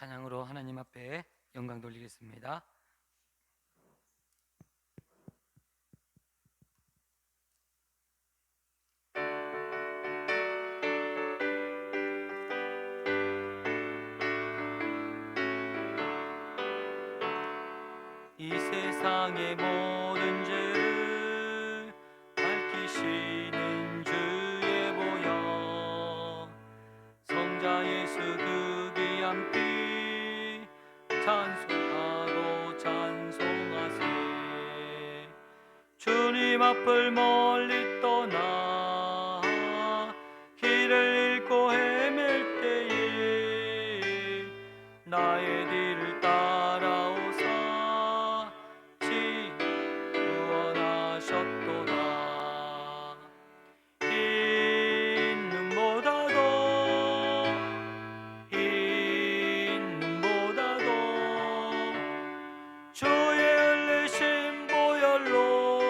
찬양으로 하나님 앞에 영광 돌리겠습니다. 이 세상의 모든 죄를 밝히시는 주의 보혈, 성자 예수 그 귀한 피 찬송하고 찬송하세. 주님 앞을 멀리 떠나 길을 잃고 헤맬 때에 나의 뒤를 따라오사 구원하셨도다. 흰 눈보다도 주의 흘리신 보혈로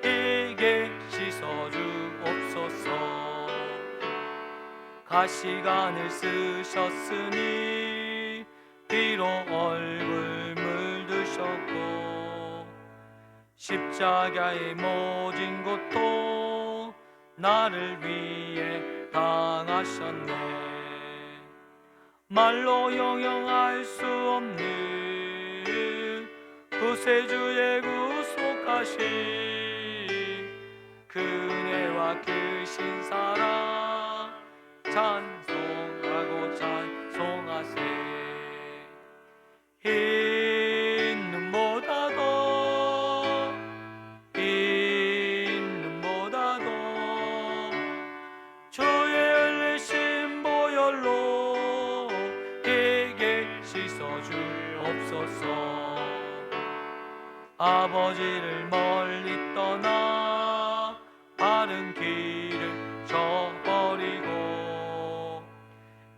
이게 씻어주옵소서. 가시관을 쓰셨으니 피로 얼굴 물드셨고 십자가의 모진 고통 나를 위해 당하셨네. 말로 영영할 수 없는 구세주의 구속하신 그 은혜와 크신 사랑 찬송하고 찬송하세. 흰 눈보다도 주의 흘리신 보혈로 이게 씻어주옵소서. 아버지를 멀리 떠나 바른 길을 저버리고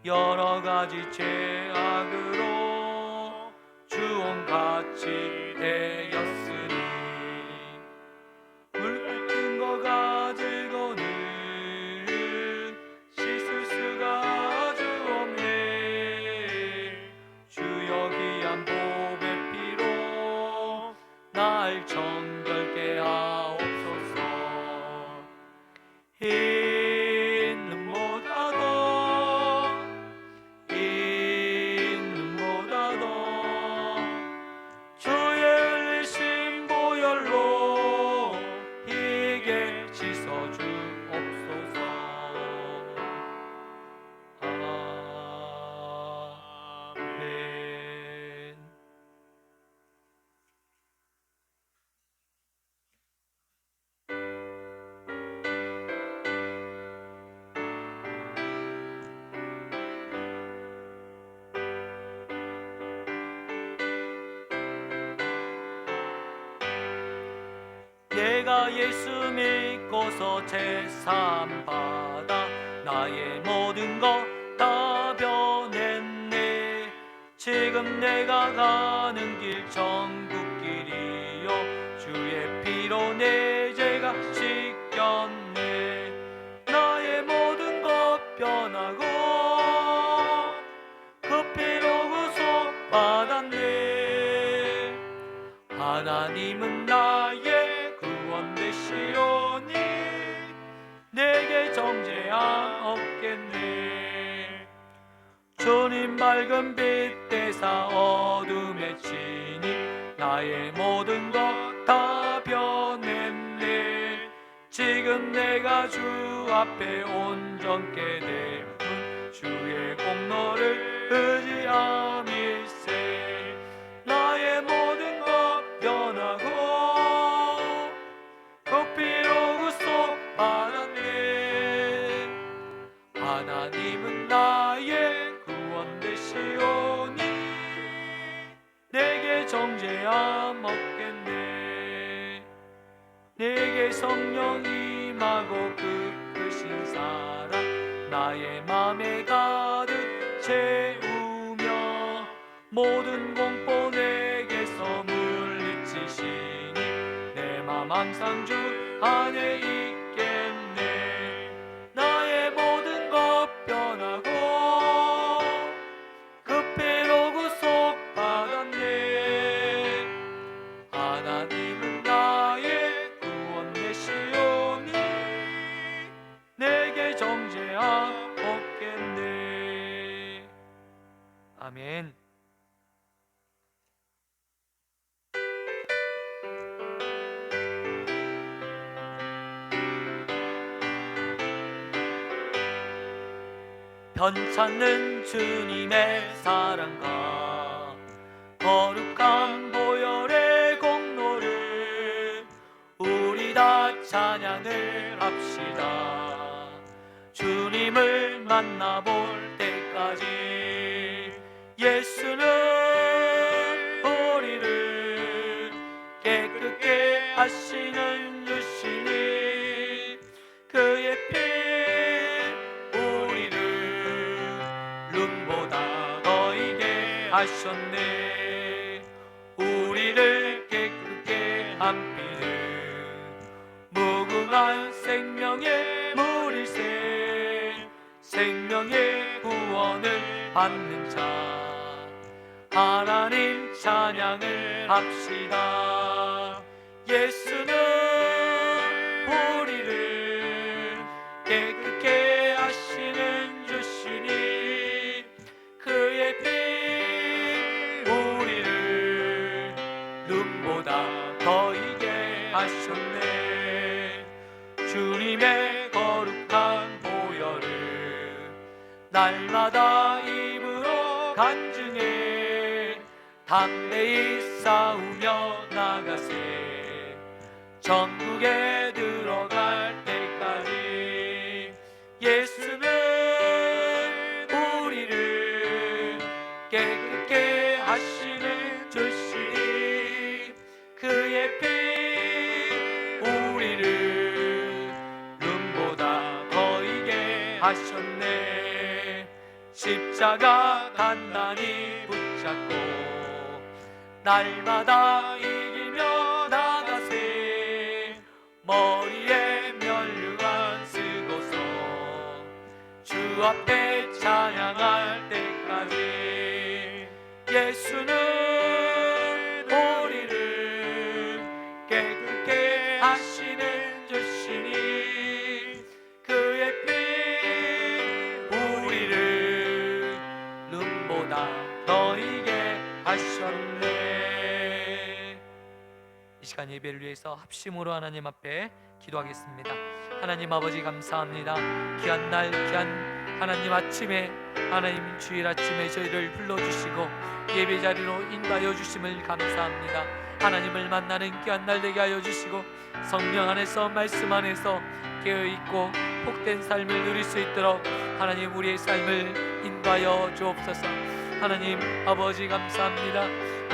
여러 가지 죄악으로 주홍같이 되었으니 물 같은 거 가지고는 씻을 수가 아주 없네. 주여 귀한 보배 피로 날 정결케 하옵소서. 흰 눈보다도 주의 흘리신 보혈로 이게 씻어주옵소서. 아멘. 내가 예수 믿고서 제삼 받아 나의 모든 것 다 변했네. 지금 내가 가는 길 천국길이요 주의 피로 내 죄가 씻겼네. 나의 모든 것 변하고 그 피로 구속 받았네. 하나님은 나의 구원 되시오니 내게 정죄함 없겠네. 주님 밝은 빛 되사 어둠에 치니 나의 모든 것 다 변했네. 지금 내가 주 앞에 온전케 되면 주의 공로를 의지함일세. 나의 모든 것 변하고 그 피로 구속 받았네. 하나님은 나의 구원 되시오니 내게 정죄함 없겠네. 내게 성령 임하고 그 크신 사랑 나의 맘에 가득 채우며 모든 공포 내게서 물리치시니 내 맘 항상 주 안에 있겠네. 나의 모든 것 변하고 그 편찮는 주님의 사랑과 거룩한 보혈의 공로를 우리 다 찬양을 합시다. 주님을 만나볼 때까지 예수는 우리를 깨끗게 하시는 주시니 그의 피 우리를 눈보다 더이게 하셨네. 우리를 깨끗게 한 피는 무궁한 생명의 물이세. 생명의 구원을 받는 자 하나님 찬양을 합시다. 예수는 우리를 깨끗게 하시는 주시니 그의 피 우리를 눈보다 더이게 하셨네. 주님의 거룩한 보혈을 날마다 입으로 간증해 담대히 싸우며 나가세. 천국에 들어갈 때까지 예수는 우리를 깨끗게 하시는 주시니 그의 피 우리를 눈보다 더이게 하셨네. 십자가 단단히 붙잡고 날마다 이기며 나가세. 머리에 면류관 쓰고서 주 앞에 찬양할 때까지 예수는 우리를 깨끗게 하시는 주시니 그의 피 우리를 눈보다 더이게 하셨네. 이 시간 예배를 위해서 합심으로 하나님 앞에 기도하겠습니다. 하나님 아버지 감사합니다. 귀한 날 귀한 하나님 아침에 하나님 주일 아침에 저희를 불러주시고 예배 자리로 인도하여 주심을 감사합니다. 하나님을 만나는 귀한 날 되게 하여 주시고 성령 안에서 말씀 안에서 깨어있고 복된 삶을 누릴 수 있도록 하나님 우리의 삶을 인도하여 주옵소서. 하나님 아버지 감사합니다.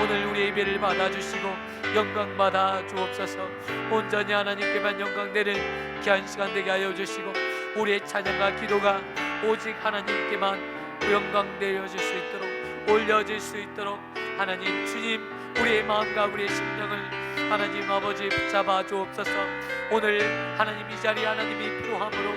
오늘 우리의 예배를 받아주시고 영광 받아 주옵소서. 온전히 하나님께만 영광되는 귀한 시간 되게 하여 주시고 우리의 찬양과 기도가 오직 하나님께만 영광되어 줄 수 있도록 올려질 수 있도록 하나님 주님 우리의 마음과 우리의 심령을 하나님 아버지 붙잡아 주옵소서. 오늘 하나님 이 자리에 하나님이 필요함으로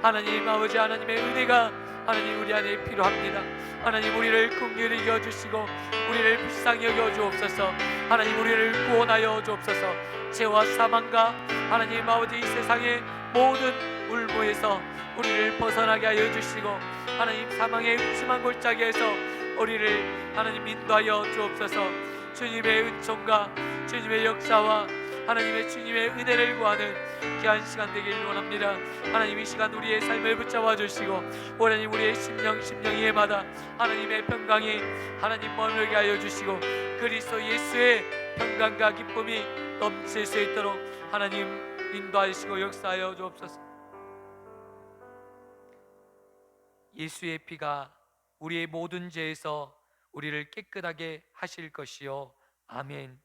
하나님 아버지 하나님의 은혜가 하나님 우리 안에 필요합니다. 하나님 우리를 긍휼히 여겨주시고 우리를 불쌍히 여겨주옵소서. 하나님 우리를 구원하여 주옵소서. 죄와 사망과 하나님 아버지 이 세상의 모든 울무에서 우리를 벗어나게 하여 주시고 하나님 사망의 음침한 골짜기에서 우리를 하나님 인도하여 주옵소서. 주님의 은총과 주님의 역사와 하나님의 주님의 은혜를 구하는 귀한 시간 되길 원합니다. 하나님 이 시간 우리의 삶을 붙잡아 주시고 하나님 우리의 심령 예마다 하나님의 평강이 하나님 머물게 하여 주시고 그리스도 예수의 평강과 기쁨이 넘칠 수 있도록 하나님 인도하시고 역사하여 주옵소서. 예수의 피가 우리의 모든 죄에서 우리를 깨끗하게 하실 것이요 아멘.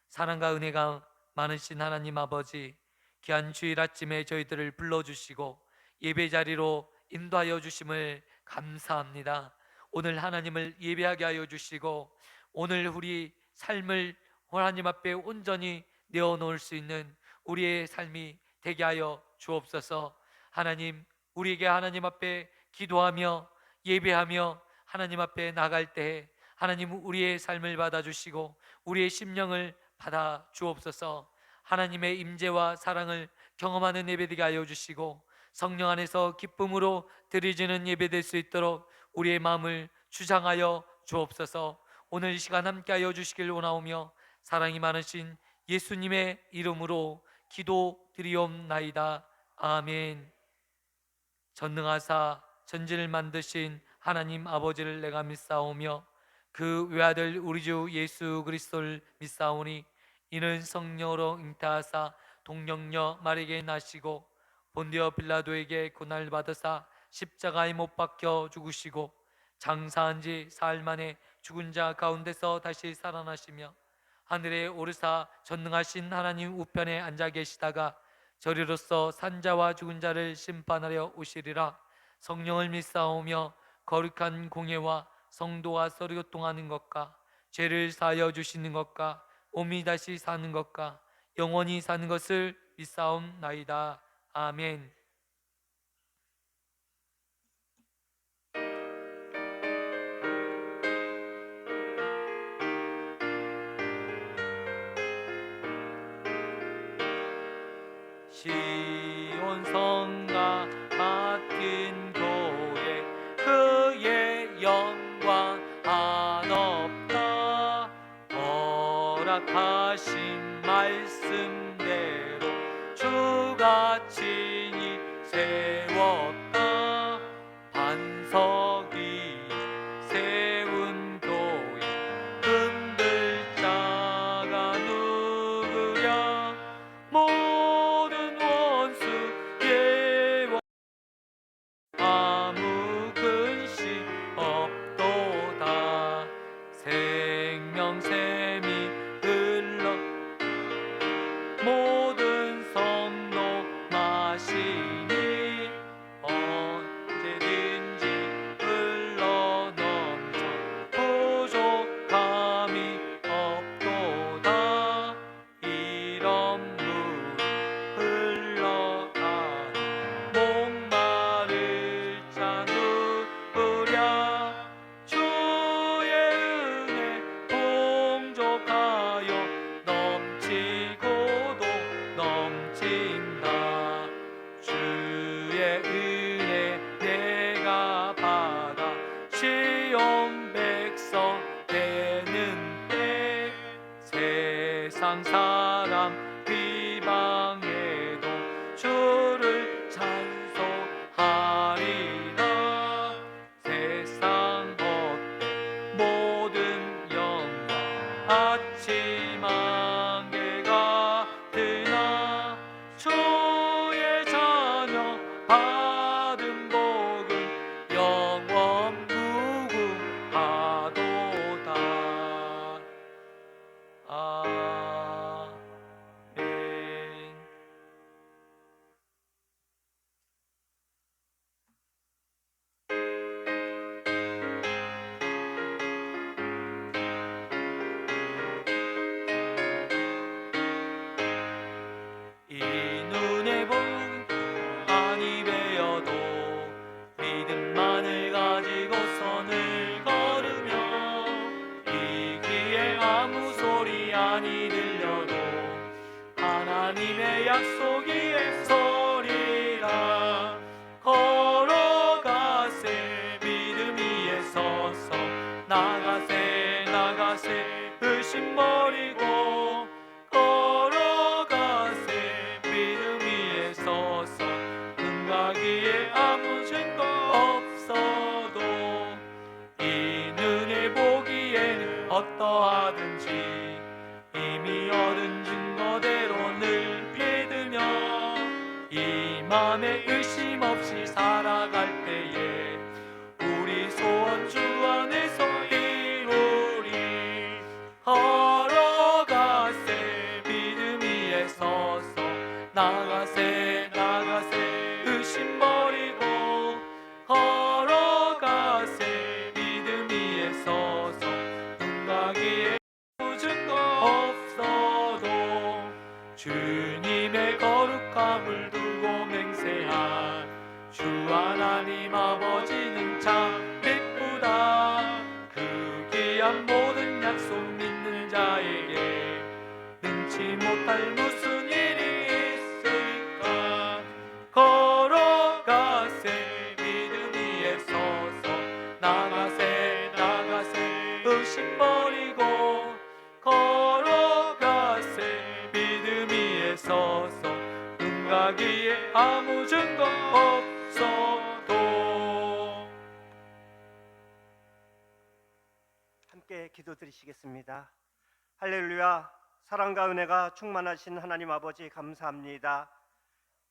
사랑과 은혜가 많으신 하나님 아버지, 귀한 주일 아침에 저희들을 불러주시고 예배 자리로 인도하여 주심을 감사합니다. 오늘 하나님을 예배하게 하여 주시고 오늘 우리 삶을 하나님 앞에 온전히 내어놓을 수 있는 우리의 삶이 되게 하여 주옵소서. 하나님 우리에게 하나님 앞에 기도하며 예배하며 하나님 앞에 나갈 때 하나님 우리의 삶을 받아주시고 우리의 심령을 받아 주옵소서. 하나님의 임재와 사랑을 경험하는 예배되게 하여 주시고 성령 안에서 기쁨으로 드려지는 예배될 수 있도록 우리의 마음을 주장하여 주옵소서. 오늘 이 시간 함께 하여 주시길 원하오며 사랑이 많으신 예수님의 이름으로 기도드리옵나이다. 아멘. 전능하사 천지를 만드신 하나님 아버지를 내가 믿사오며 그 외아들 우리 주 예수 그리스도를 믿사오니 이는 성령으로 잉태하사 동정녀 마리아에게 나시고 본디오 빌라도에게 고난을 받으사 십자가에 못 박혀 죽으시고 장사한 지 사흘 만에 죽은 자 가운데서 다시 살아나시며 하늘에 오르사 전능하신 하나님 우편에 앉아 계시다가 저리로서 산자와 죽은 자를 심판하려 오시리라. 성령을 믿사오며 거룩한 공예와 성도와 서로 교통하는 것과 죄를 사하여 주시는 것과 몸이 다시 사는 것과 영원히 사는 것을 믿사옵나이다. 아멘. 시온 성과 같은 교회 그의 영광 한없다. 허락하신 말씀대로 주가 친히 세웠다. 반석이 세운 교회 흔들 자가 누구랴. 모든 원수 예원 아무 근심 없도다. 생명샘이 흘러 모든 성도 마시니 언제든지 흘러 넘쳐 부족함이 없도다. 이런 물 흘러가니 목마를 자 누구랴. 주의 은혜 풍족하여 넘치고도 넘친다. 주의 은혜 내가 받아 시온 백성 되는 때 세상 사람 비방해도 주를 찬송하리라. 세상 헛된 모든 영광 아침 안개가 드나 주의 자녀 받은 복은 영원 무궁하도다. 아멘. 이 눈에 보이는 한 입에여도 믿음만을 가지고 선을 걸으며 이 귀에 아무 소리 아니 들려도 하나님의 약속이 서리라. 걸어가세 믿음 위에 서서 나가세 나가세 의심 버리고 걸어가세 믿음 위에 서서 응가기에 아무 증거 없어도 이 눈에 보기에는 어떠하든지 이미 얻은 증거대로 늘 믿으며 이 맘에 의심 없이 살아갈 때에 우리 소원 주 안에서 이루리. 걸어가세 믿음 위에 서서 나가세 나가세 의심 버리고 걸어가세 믿음 위에 서서 응가기에 증거 없어도 주님의 거룩함을 두고 맹세한 주 하나님 아버지는 참 기쁘다. 그 귀한 모든 약속 믿는 자에게 능치 못할 무슨 일이 있을까. 걸어가세 믿음 위에 서서 나가세 나가세 의심 버리고 걸어가세 믿음 위에 서서 응가기에 아무 증거 없어도 기도드리시겠습니다. 할렐루야. 사랑과 은혜가 충만하신 하나님 아버지 감사합니다.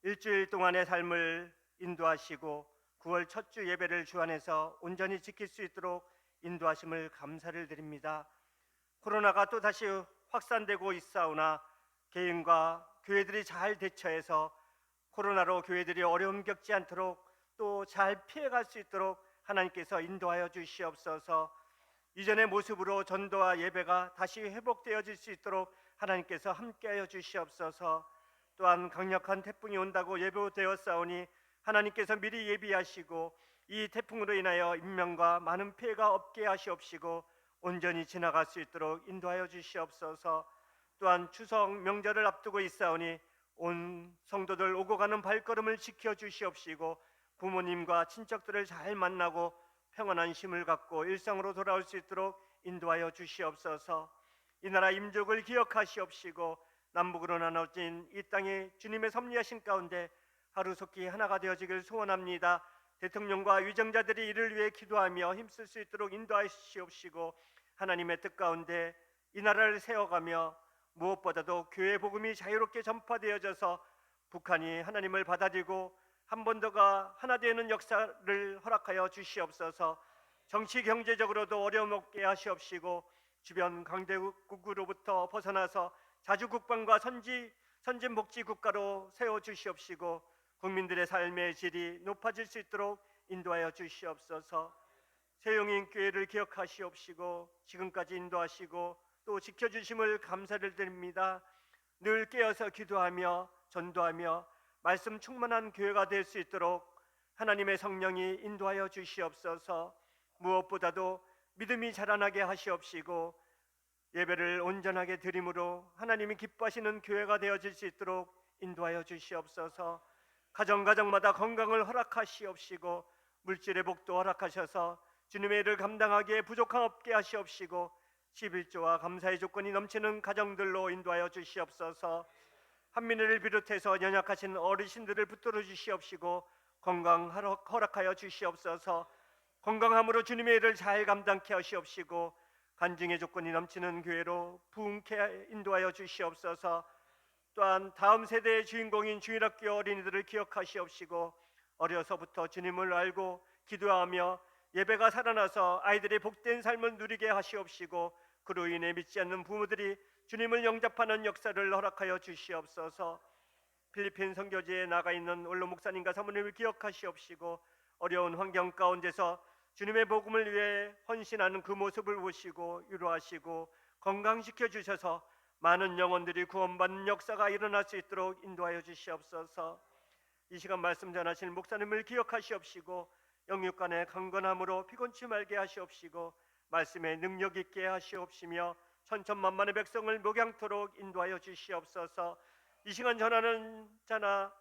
일주일 동안의 삶을 인도하시고 9월 첫 주 예배를 주 안에서 온전히 지킬 수 있도록 인도하심을 감사를 드립니다. 코로나가 또다시 확산되고 있사오나 개인과 교회들이 잘 대처해서 코로나로 교회들이 어려움 겪지 않도록 또 잘 피해갈 수 있도록 하나님께서 인도하여 주시옵소서. 이전의 모습으로 전도와 예배가 다시 회복되어질 수 있도록 하나님께서 함께하여 주시옵소서. 또한 강력한 태풍이 온다고 예보되었사오니 하나님께서 미리 예비하시고 이 태풍으로 인하여 인명과 많은 피해가 없게 하시옵시고 온전히 지나갈 수 있도록 인도하여 주시옵소서. 또한 추석 명절을 앞두고 있사오니 온 성도들 오고 가는 발걸음을 지켜 주시옵시고 부모님과 친척들을 잘 만나고 평안한 쉼을 갖고 일상으로 돌아올 수 있도록 인도하여 주시옵소서. 이 나라 임족을 기억하시옵시고 남북으로 나눠진 이 땅에 주님의 섭리하신 가운데 하루속히 하나가 되어지길 소원합니다. 대통령과 위정자들이 이를 위해 기도하며 힘쓸 수 있도록 인도하시옵시고 하나님의 뜻 가운데 이 나라를 세워가며 무엇보다도 교회 복음이 자유롭게 전파되어져서 북한이 하나님을 받아들이고 한 번 더가 하나 되는 역사를 허락하여 주시옵소서. 정치 경제적으로도 어려움 없게 하시옵시고 주변 강대국으로부터 벗어나서 자주국방과 선진복지 국가로 세워 주시옵시고 국민들의 삶의 질이 높아질 수 있도록 인도하여 주시옵소서. 세용인 교회를 기억하시옵시고 지금까지 인도하시고 또 지켜주심을 감사를 드립니다. 늘 깨어서 기도하며 전도하며 말씀 충만한 교회가 될 수 있도록 하나님의 성령이 인도하여 주시옵소서. 무엇보다도 믿음이 자라나게 하시옵시고 예배를 온전하게 드림으로 하나님이 기뻐하시는 교회가 되어질 수 있도록 인도하여 주시옵소서. 가정마다 건강을 허락하시옵시고 물질의 복도 허락하셔서 주님의 일을 감당하기에 부족함 없게 하시옵시고 11조와 감사의 조건이 넘치는 가정들로 인도하여 주시옵소서. 한민회를 비롯해서 연약하신 어르신들을 붙들어 주시옵시고 건강 허락하여 주시옵소서. 건강함으로 주님의 일을 잘 감당케 하시옵시고 간증의 조건이 넘치는 교회로 부흥케 인도하여 주시옵소서. 또한 다음 세대의 주인공인 주일학교 어린이들을 기억하시옵시고 어려서부터 주님을 알고 기도하며 예배가 살아나서 아이들의 복된 삶을 누리게 하시옵시고 그로 인해 믿지 않는 부모들이 주님을 영접하는 역사를 허락하여 주시옵소서. 필리핀 선교지에 나가 있는 원로 목사님과 사모님을 기억하시옵시고 어려운 환경 가운데서 주님의 복음을 위해 헌신하는 그 모습을 보시고 위로하시고 건강시켜 주셔서 많은 영혼들이 구원받는 역사가 일어날 수 있도록 인도하여 주시옵소서. 이 시간 말씀 전하실 목사님을 기억하시옵시고 영육간의 강건함으로 피곤치 말게 하시옵시고 말씀에 능력 있게 하시옵시며 천천만만의 백성을 목양토록 인도하여 주시옵소서. 이 시간 전하는 자나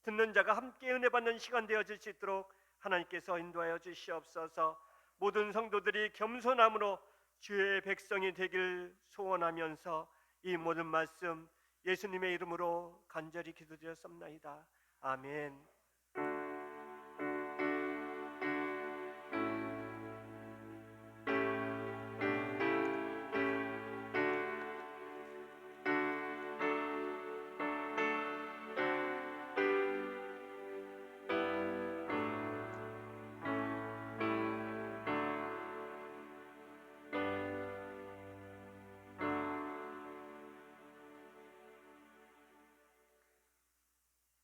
듣는 자가 함께 은혜 받는 시간 되어질 수 있도록 하나님께서 인도하여 주시옵소서. 모든 성도들이 겸손함으로 주의 백성이 되길 소원하면서 이 모든 말씀 예수님의 이름으로 간절히 기도드렸습니다. 아멘.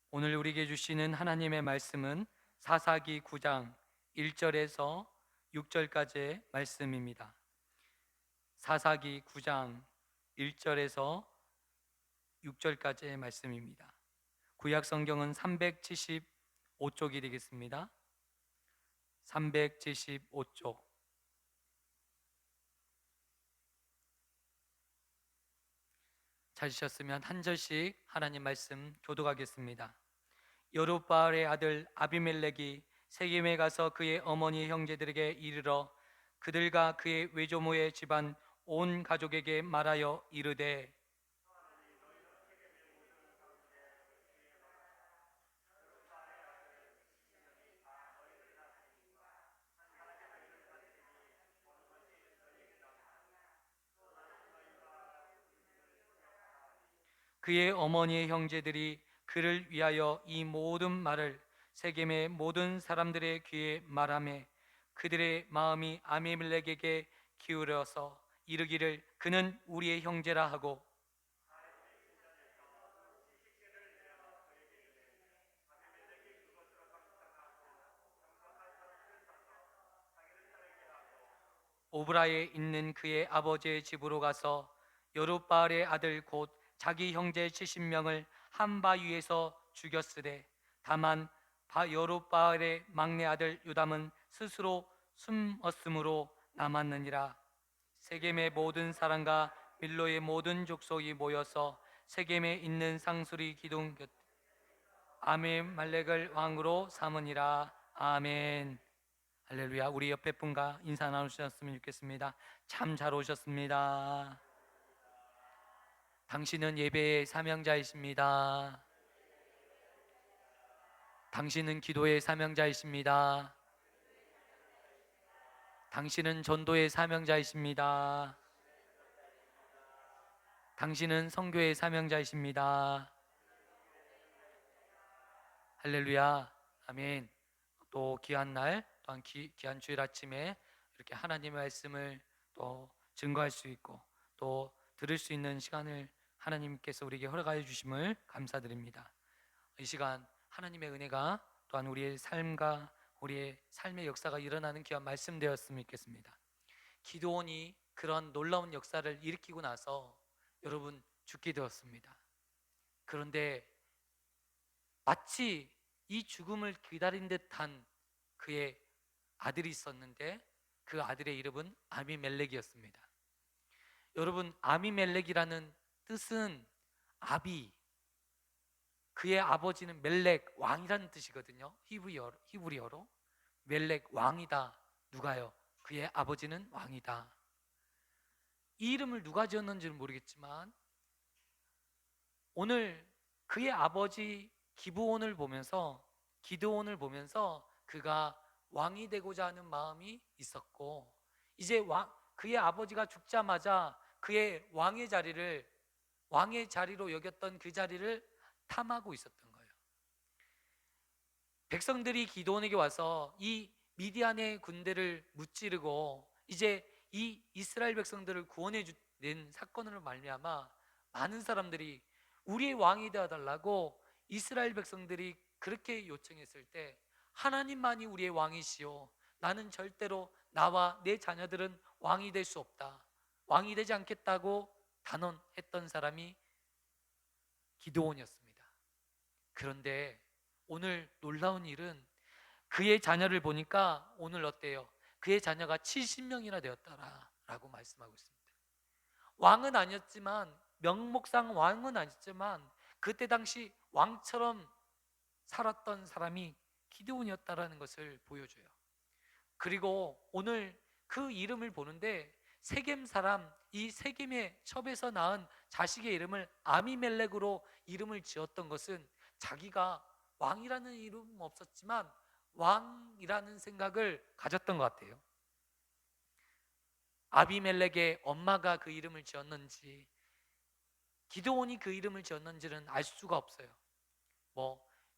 오늘 우리에게 주시는 하나님의 말씀은 사사기 9장 1절에서 6절까지의 말씀입니다. 사사기 9장 1절에서 6절까지의 말씀입니다. 구약 성경은 375쪽이 되겠습니다. 375쪽. 찾으셨으면 한 절씩 하나님 말씀 교독하겠습니다. 여룹바알의 아들 아비멜렉이 세겜에 가서 그의 어머니 형제들에게 이르러 그들과 그의 외조모의 집안 온 가족에게 말하여 이르되 그의 어머니의 형제들이 그를 위하여 이 모든 말을 세겜의 모든 사람들의 귀에 말하매 그들의 마음이 아비멜렉에게 기울어서 이르기를 그는 우리의 형제라 하고 오브라에 있는 그의 아버지의 집으로 가서 여룻바알의 아들 곧 자기 형제 70명을 한 바위에서 죽였으되 다만 여룻바알의 막내 아들 요담은 스스로 숨었으므로 남았느니라. 세겜의 모든 사람과 밀로의 모든 족속이 모여서 세겜에 있는 상수리 기둥 곁 아비멜렉을 왕으로 삼으니라. 아멘. 할렐루야. 우리 옆에 분과 인사 나누셨으면 좋겠습니다. 참 잘 오셨습니다. 당신은 예배의 사명자이십니다. 당신은 기도의 사명자이십니다. 당신은 전도의 사명자이십니다. 당신은 선교의 사명자이십니다. 할렐루야. 아멘. 또 귀한 날 또한 귀한 주일 아침에 이렇게 하나님의 말씀을 또 증거할 수 있고 또 들을 수 있는 시간을 하나님께서 우리에게 허락하여 주심을 감사드립니다. 이 시간 하나님의 은혜가 또한 우리의 삶과 우리의 삶의 역사가 일어나는 귀한 말씀 되었으면 좋겠습니다. 기드온이 그런 놀라운 역사를 일으키고 나서 여러분 죽게 되었습니다. 그런데 마치 이 죽음을 기다린 듯한 그의 아들이 있었는데 그 아들의 이름은 아비멜렉이었습니다. 여러분, 아비멜렉이라는 뜻은 아비, 그의 아버지는 멜렉, 왕이라는 뜻이거든요. 히브리어로 멜렉, 왕이다. 누가요? 그의 아버지는 왕이다. 이 이름을 누가 지었는지는 모르겠지만 오늘 그의 아버지 기브온을 보면서 기드온을 보면서 그가 왕이 되고자 하는 마음이 있었고 이제 그의 아버지가 죽자마자 그의 왕의 자리로 여겼던 그 자리를 탐하고 있었던 거예요. 백성들이 기드온에게 와서 이 미디안의 군대를 무찌르고 이제 이 이스라엘 백성들을 구원해 낸 사건으로 말미암아 많은 사람들이 우리의 왕이 되어달라고 이스라엘 백성들이 그렇게 요청했을 때 하나님만이 우리의 왕이시오. 나는 절대로 나와 내 자녀들은 왕이 될 수 없다. 왕이 되지 않겠다고 단언했던 사람이 기드온이었습니다. 그런데 오늘 놀라운 일은 그의 자녀를 보니까 오늘 어때요? 그의 자녀가 70명이나 되었다라고 말씀하고 있습니다. 왕은 아니었지만 명목상 왕은 아니었지만 그때 당시 왕처럼 살았던 사람이 기드온이었다라는 것을 보여줘요. 그리고 오늘 그 이름을 보는데 세겜 사람, 이 세겜의 첩에서 낳은 자식의 이름을 아비멜렉으로 이름을 지었던 것은 자기가 왕이라는 이름은 없었지만 왕이라는 생각을 가졌던 것 같아요. 아비멜렉의 엄마가 그 이름을 지었는지 기드온이 그 이름을 지었는지는 알 수가 없어요.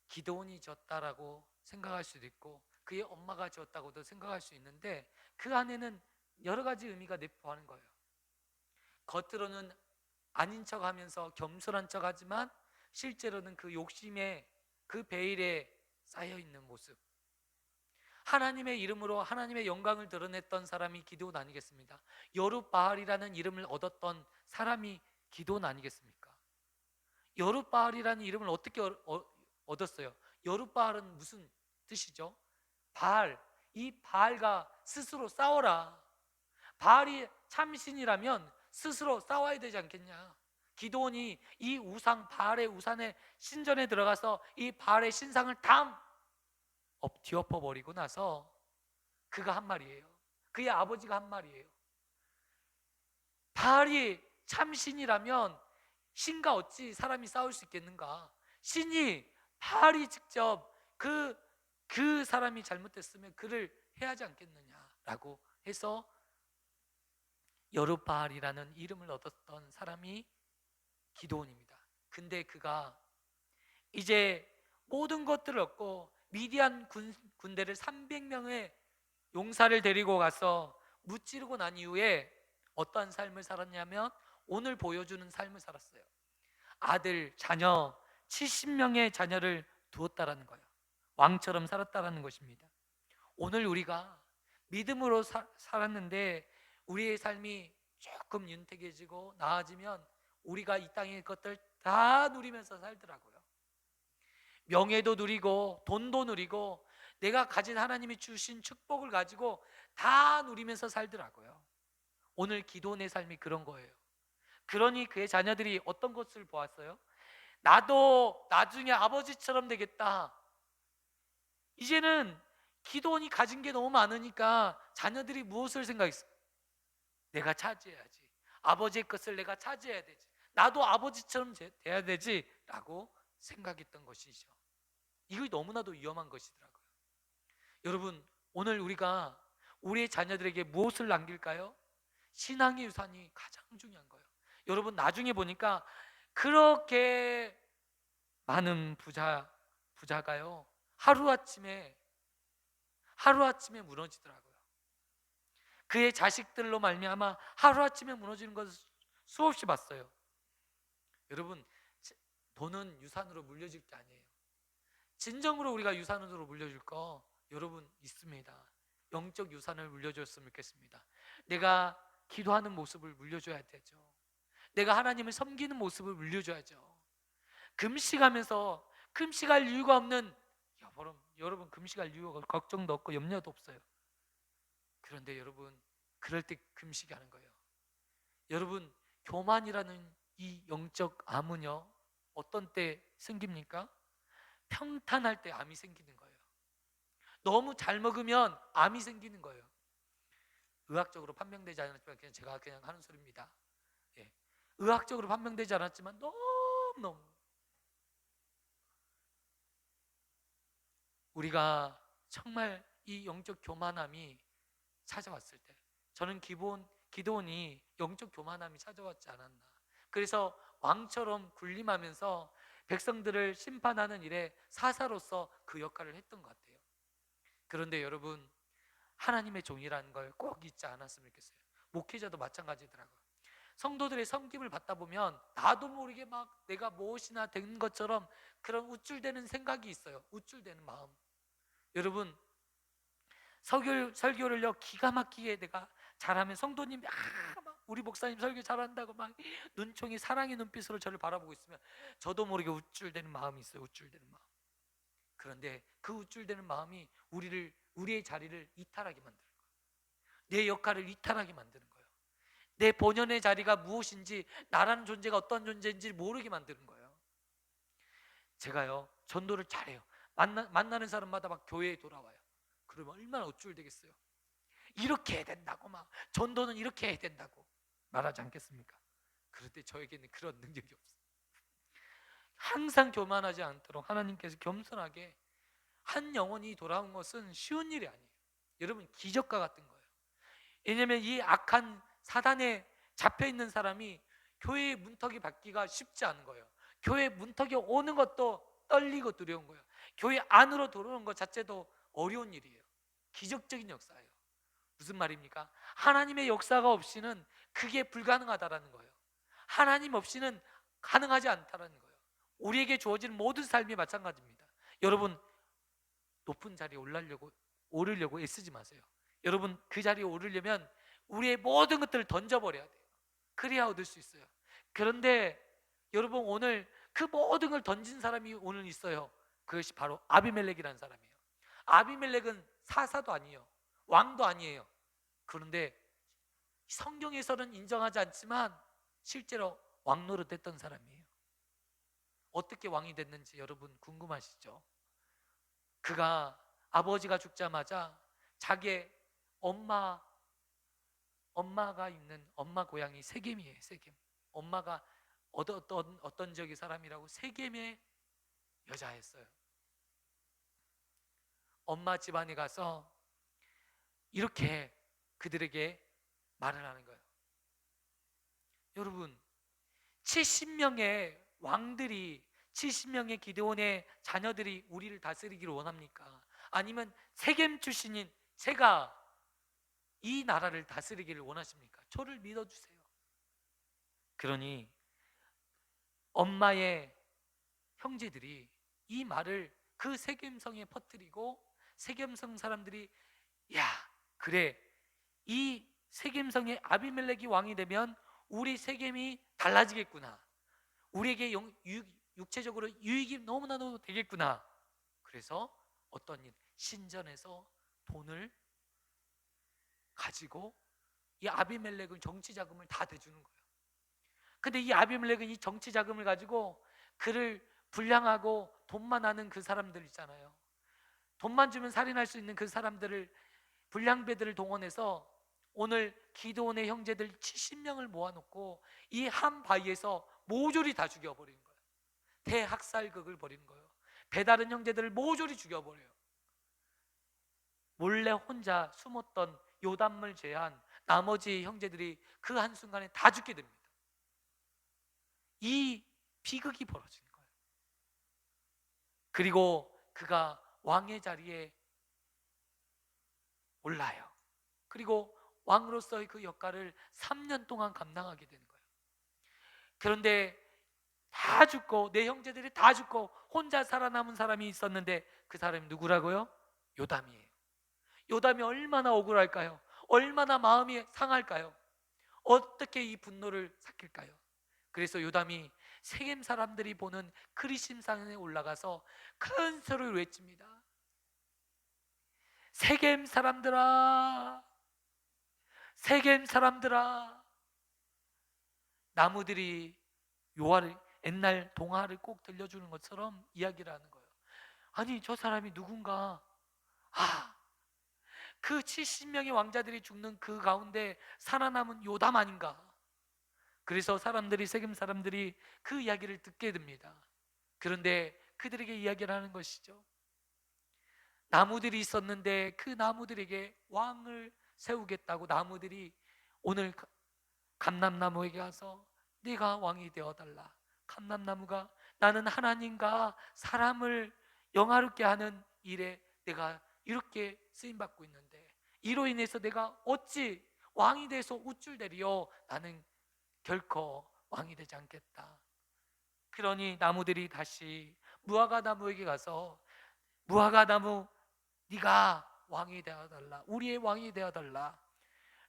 기드온이 지었다라고 생각할 수도 있고 그의 엄마가 지었다고도 생각할 수 있는데 그 안에는 여러 가지 의미가 내포하는 거예요. 겉으로는 아닌 척하면서 겸손한 척하지만 실제로는 그 욕심에 그 베일에 쌓여 있는 모습. 하나님의 이름으로 하나님의 영광을 드러냈던 사람이 기드온 아니겠습니까? 여룻바알이라는 이름을 얻었던 사람이 기드온 아니겠습니까? 여룻바알이라는 이름을 어떻게 얻었어요? 여룻바알은 무슨 뜻이죠? 바알, 이 바알과 스스로 싸워라. 바알이 참신이라면 스스로 싸워야 되지 않겠냐? 기드온이 이 우상 바알의 우산의 신전에 들어가서 이 바알의 신상을 다 뒤엎어 버리고 나서 그가 한 말이에요. 그의 아버지가 한 말이에요. 바알이 참신이라면 신과 어찌 사람이 싸울 수 있겠는가? 신이 바알이 직접 그 사람이 잘못됐으면 그를 해하지 않겠느냐라고 해서 여룻바알이라는 이름을 얻었던 사람이 기드온입니다. 근데 그가 이제 모든 것들을 얻고 미디안 군대를 300명의 용사를 데리고 가서 무찌르고 난 이후에 어떠한 삶을 살았냐면 오늘 보여주는 삶을 살았어요. 아들, 자녀 70명의 자녀를 두었다라는 거예요. 왕처럼 살았다라는 것입니다. 오늘 우리가 믿음으로 살았는데 우리의 삶이 조금 윤택해지고 나아지면 우리가 이 땅의 것들 다 누리면서 살더라고요. 명예도 누리고 돈도 누리고 내가 가진 하나님이 주신 축복을 가지고 다 누리면서 살더라고요. 오늘 기도원의 삶이 그런 거예요. 그러니 그의 자녀들이 어떤 것을 보았어요? 나도 나중에 아버지처럼 되겠다. 이제는 기도원이 가진 게 너무 많으니까 자녀들이 무엇을 생각했어요? 내가 차지해야지. 아버지의 것을 내가 차지해야 되지. 나도 아버지처럼 돼야 되지 라고 생각했던 것이죠. 이거 너무나도 위험한 것이더라고요. 여러분, 오늘 우리가 우리의 자녀들에게 무엇을 남길까요? 신앙의 유산이 가장 중요한 거예요. 여러분, 나중에 보니까 그렇게 많은 부자가요 하루아침에 무너지더라고요. 그의 자식들로 말미암아 하루아침에 무너지는 것을 수없이 봤어요. 여러분, 돈은 유산으로 물려질 게 아니에요. 진정으로 우리가 유산으로 물려줄 거 여러분 있습니다. 영적 유산을 물려줬으면 좋겠습니다. 내가 기도하는 모습을 물려줘야 되죠. 내가 하나님을 섬기는 모습을 물려줘야죠. 금식하면서 금식할 이유가 없는 여러분 금식할 이유가 걱정도 없고 염려도 없어요. 그런데 여러분 그럴 때 금식이 하는 거예요. 여러분 교만이라는 이 영적 암은요 어떤 때 생깁니까? 평탄할 때 암이 생기는 거예요. 너무 잘 먹으면 암이 생기는 거예요. 의학적으로 판명되지 않았지만 제가 그냥 하는 소리입니다. 예. 의학적으로 판명되지 않았지만 너무 우리가 정말 이 영적 교만함이 찾아왔을 때 저는 기도원이 영적 교만함이 찾아왔지 않았나. 그래서 왕처럼 군림하면서 백성들을 심판하는 일에 사사로서 그 역할을 했던 것 같아요. 그런데 여러분 하나님의 종이라는 걸 꼭 잊지 않았으면 좋겠어요. 목회자도 마찬가지더라고요. 성도들의 섬김을 받다 보면 나도 모르게 막 내가 무엇이나 된 것처럼 그런 우쭐대는 생각이 있어요. 우쭐대는 마음. 여러분 설교를요 기가 막히게 내가 잘하면 성도님이 막 우리 목사님 설교 잘한다고 막 눈총이 사랑의 눈빛으로 저를 바라보고 있으면 저도 모르게 우쭐대는 마음이 있어요. 우쭐대는 마음. 그런데 그 우쭐대는 마음이 우리의 자리를 이탈하게 만드는 거예요. 내 역할을 이탈하게 만드는 거예요. 내 본연의 자리가 무엇인지 나라는 존재가 어떤 존재인지 모르게 만드는 거예요. 제가요 전도를 잘해요. 만나는 사람마다 막 교회에 돌아와요. 그러면 얼마나 우쭐대겠어요. 이렇게 해야 된다고 막 전도는 이렇게 해야 된다고 말하지 않겠습니까? 그런데 저에게는 그런 능력이 없어요. 항상 교만하지 않도록 하나님께서 겸손하게 한 영혼이 돌아온 것은 쉬운 일이 아니에요. 여러분 기적과 같은 거예요. 왜냐하면 이 악한 사단에 잡혀있는 사람이 교회의 문턱이 받기가 쉽지 않은 거예요. 교회 문턱이 오는 것도 떨리고 두려운 거예요. 교회 안으로 들어오는 것 자체도 어려운 일이에요. 기적적인 역사예요. 무슨 말입니까? 하나님의 역사가 없이는 그게 불가능하다라는 거예요. 하나님 없이는 가능하지 않다라는 거예요. 우리에게 주어지는 모든 삶이 마찬가지입니다. 여러분 높은 자리에 오르려고 애쓰지 마세요. 여러분 그 자리에 오르려면 우리의 모든 것들을 던져버려야 돼요. 그래야 얻을 수 있어요. 그런데 여러분 오늘 그 모든 걸 던진 사람이 오늘 있어요. 그것이 바로 아비멜렉이라는 사람이에요. 아비멜렉은 사사도 아니에요. 왕도 아니에요. 그런데 성경에서는 인정하지 않지만 실제로 왕 노릇했던 사람이에요. 어떻게 왕이 됐는지 여러분 궁금하시죠? 그가 아버지가 죽자마자 자기의 엄마가 있는 엄마 고향이 세겜이에요. 세겜. 엄마가 어떤 지역의 사람이라고 세겜의 여자였어요. 엄마 집안에 가서 이렇게 그들에게 말을 하는 거예요. 여러분 70명의 왕들이 70명의 기드온의 자녀들이 우리를 다스리기를 원합니까? 아니면 세겜 출신인 제가 이 나라를 다스리기를 원하십니까? 저를 믿어주세요. 그러니 엄마의 형제들이 이 말을 그 세겜성에 퍼뜨리고 세겜성 사람들이 야, 그래, 이 세겜성의 아비멜렉이 왕이 되면 우리 세겜이 달라지겠구나, 우리에게 육체적으로 유익이 너무나도 되겠구나. 그래서 어떤 일, 신전에서 돈을 가지고 이 아비멜렉은 정치 자금을 다 대주는 거예요. 근데 이 아비멜렉은 이 정치 자금을 가지고 그를 불량하고 돈만 하는 그 사람들 있잖아요. 돈만 주면 살인할 수 있는 그 사람들을, 불량배들을 동원해서 오늘 기드온의 형제들 70명을 모아놓고 이 한 바위에서 모조리 다 죽여버리는 거예요. 대학살극을 벌이는 거예요. 배다른 형제들을 모조리 죽여버려요. 몰래 혼자 숨었던 요담을 제한 나머지 형제들이 그 한순간에 다 죽게 됩니다. 이 비극이 벌어지는 거예요. 그리고 그가 왕의 자리에 올라요. 그리고 왕으로서의 그 역할을 3년 동안 감당하게 되는 거예요. 그런데 다 죽고, 내 형제들이 다 죽고 혼자 살아남은 사람이 있었는데 그 사람이 누구라고요? 요담이에요. 요담이 얼마나 억울할까요? 얼마나 마음이 상할까요? 어떻게 이 분노를 삭힐까요? 그래서 요담이 세겜 사람들이 보는 그리심산에 올라가서 큰 소리를 외칩니다. 세겜 사람들아, 세겜 사람들아. 나무들이 요한을, 옛날 동화를 꼭 들려주는 것처럼 이야기를 하는 거예요. 아니, 저 사람이 누군가, 그 70명의 왕자들이 죽는 그 가운데 살아남은 요담 아닌가. 그래서 사람들이, 세겜 사람들이 그 이야기를 듣게 됩니다. 그런데 그들에게 이야기를 하는 것이죠. 나무들이 있었는데 그 나무들에게 왕을 세우겠다고 나무들이 오늘 감람나무에게 가서 네가 왕이 되어달라. 감람나무가 나는 하나님과 사람을 영화롭게 하는 일에 내가 이렇게 쓰임받고 있는데 이로 인해서 내가 어찌 왕이 돼서 우쭐대리요. 나는 결코 왕이 되지 않겠다. 그러니 나무들이 다시 무화과 나무에게 가서 무화과 나무, 네가 왕이 되어달라. 우리의 왕이 되어달라.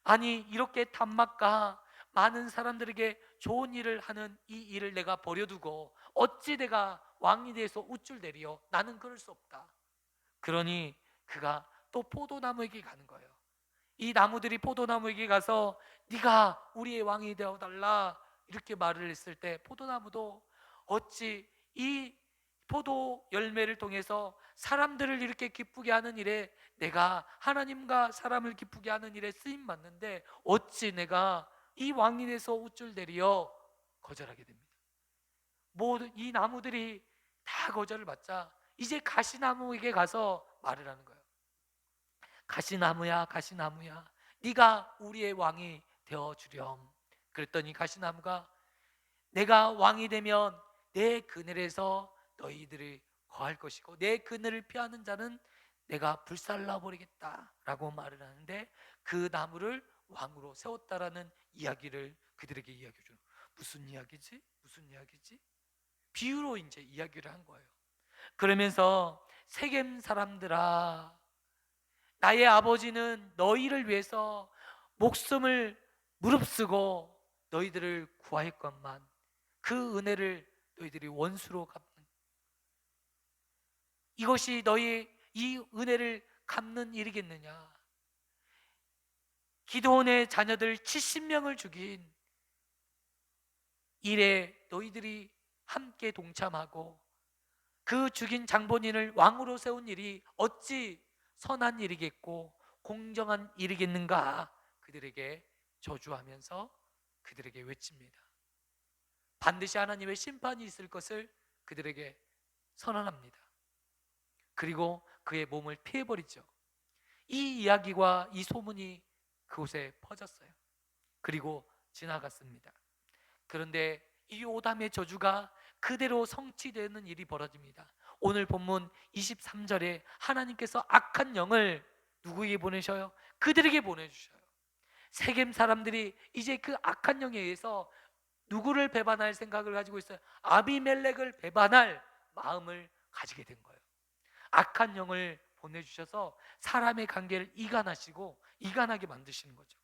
아니, 이렇게 단막과 많은 사람들에게 좋은 일을 하는 이 일을 내가 버려두고 어찌 내가 왕이 돼서 우쭐대리요. 나는 그럴 수 없다. 그러니 그가 또 포도나무에게 가는 거예요. 이 나무들이 포도나무에게 가서 네가 우리의 왕이 되어달라 이렇게 말을 했을 때 포도나무도 어찌 이 포도 열매를 통해서 사람들을 이렇게 기쁘게 하는 일에, 내가 하나님과 사람을 기쁘게 하는 일에 쓰임 받는데 어찌 내가 이 왕이 돼서 우쭐대리여 거절하게 됩니다. 모든 이 나무들이 다 거절을 받자 이제 가시나무에게 가서 말을 하는 거예요. 가시나무야, 가시나무야, 네가 우리의 왕이 되어주렴. 그랬더니 가시나무가 내가 왕이 되면 내 그늘에서 너희들이 거할 것이고 내 그늘을 피하는 자는 내가 불살라 버리겠다라고 말을 하는데 그 나무를 왕으로 세웠다라는 이야기를 그들에게 이야기해 주는, 무슨 이야기지? 무슨 이야기지? 비유로 이제 이야기를 한 거예요. 그러면서 세겜 사람들아, 나의 아버지는 너희를 위해서 목숨을 무릅쓰고 너희들을 구하였건만 그 은혜를 너희들이 원수로 갚는, 이것이 너희 이 은혜를 갚는 일이겠느냐. 기드온의 자녀들 70명을 죽인 일에 너희들이 함께 동참하고 그 죽인 장본인을 왕으로 세운 일이 어찌 선한 일이겠고 공정한 일이겠는가. 그들에게 저주하면서 그들에게 외칩니다. 반드시 하나님의 심판이 있을 것을 그들에게 선언합니다. 그리고 그의 몸을 피해버리죠. 이 이야기와 이 소문이 그곳에 퍼졌어요. 그리고 지나갔습니다. 그런데 이 요담의 저주가 그대로 성취되는 일이 벌어집니다. 오늘 본문 23절에 하나님께서 악한 영을 누구에게 보내셔요? 그들에게 보내주셔요. 세겜 사람들이 이제 그 악한 영에 의해서 누구를 배반할 생각을 가지고 있어요? 아비멜렉을 배반할 마음을 가지게 된 거예요. 악한 영을 보내주셔서 사람의 관계를 이간하시고 이간하게 만드시는 거죠.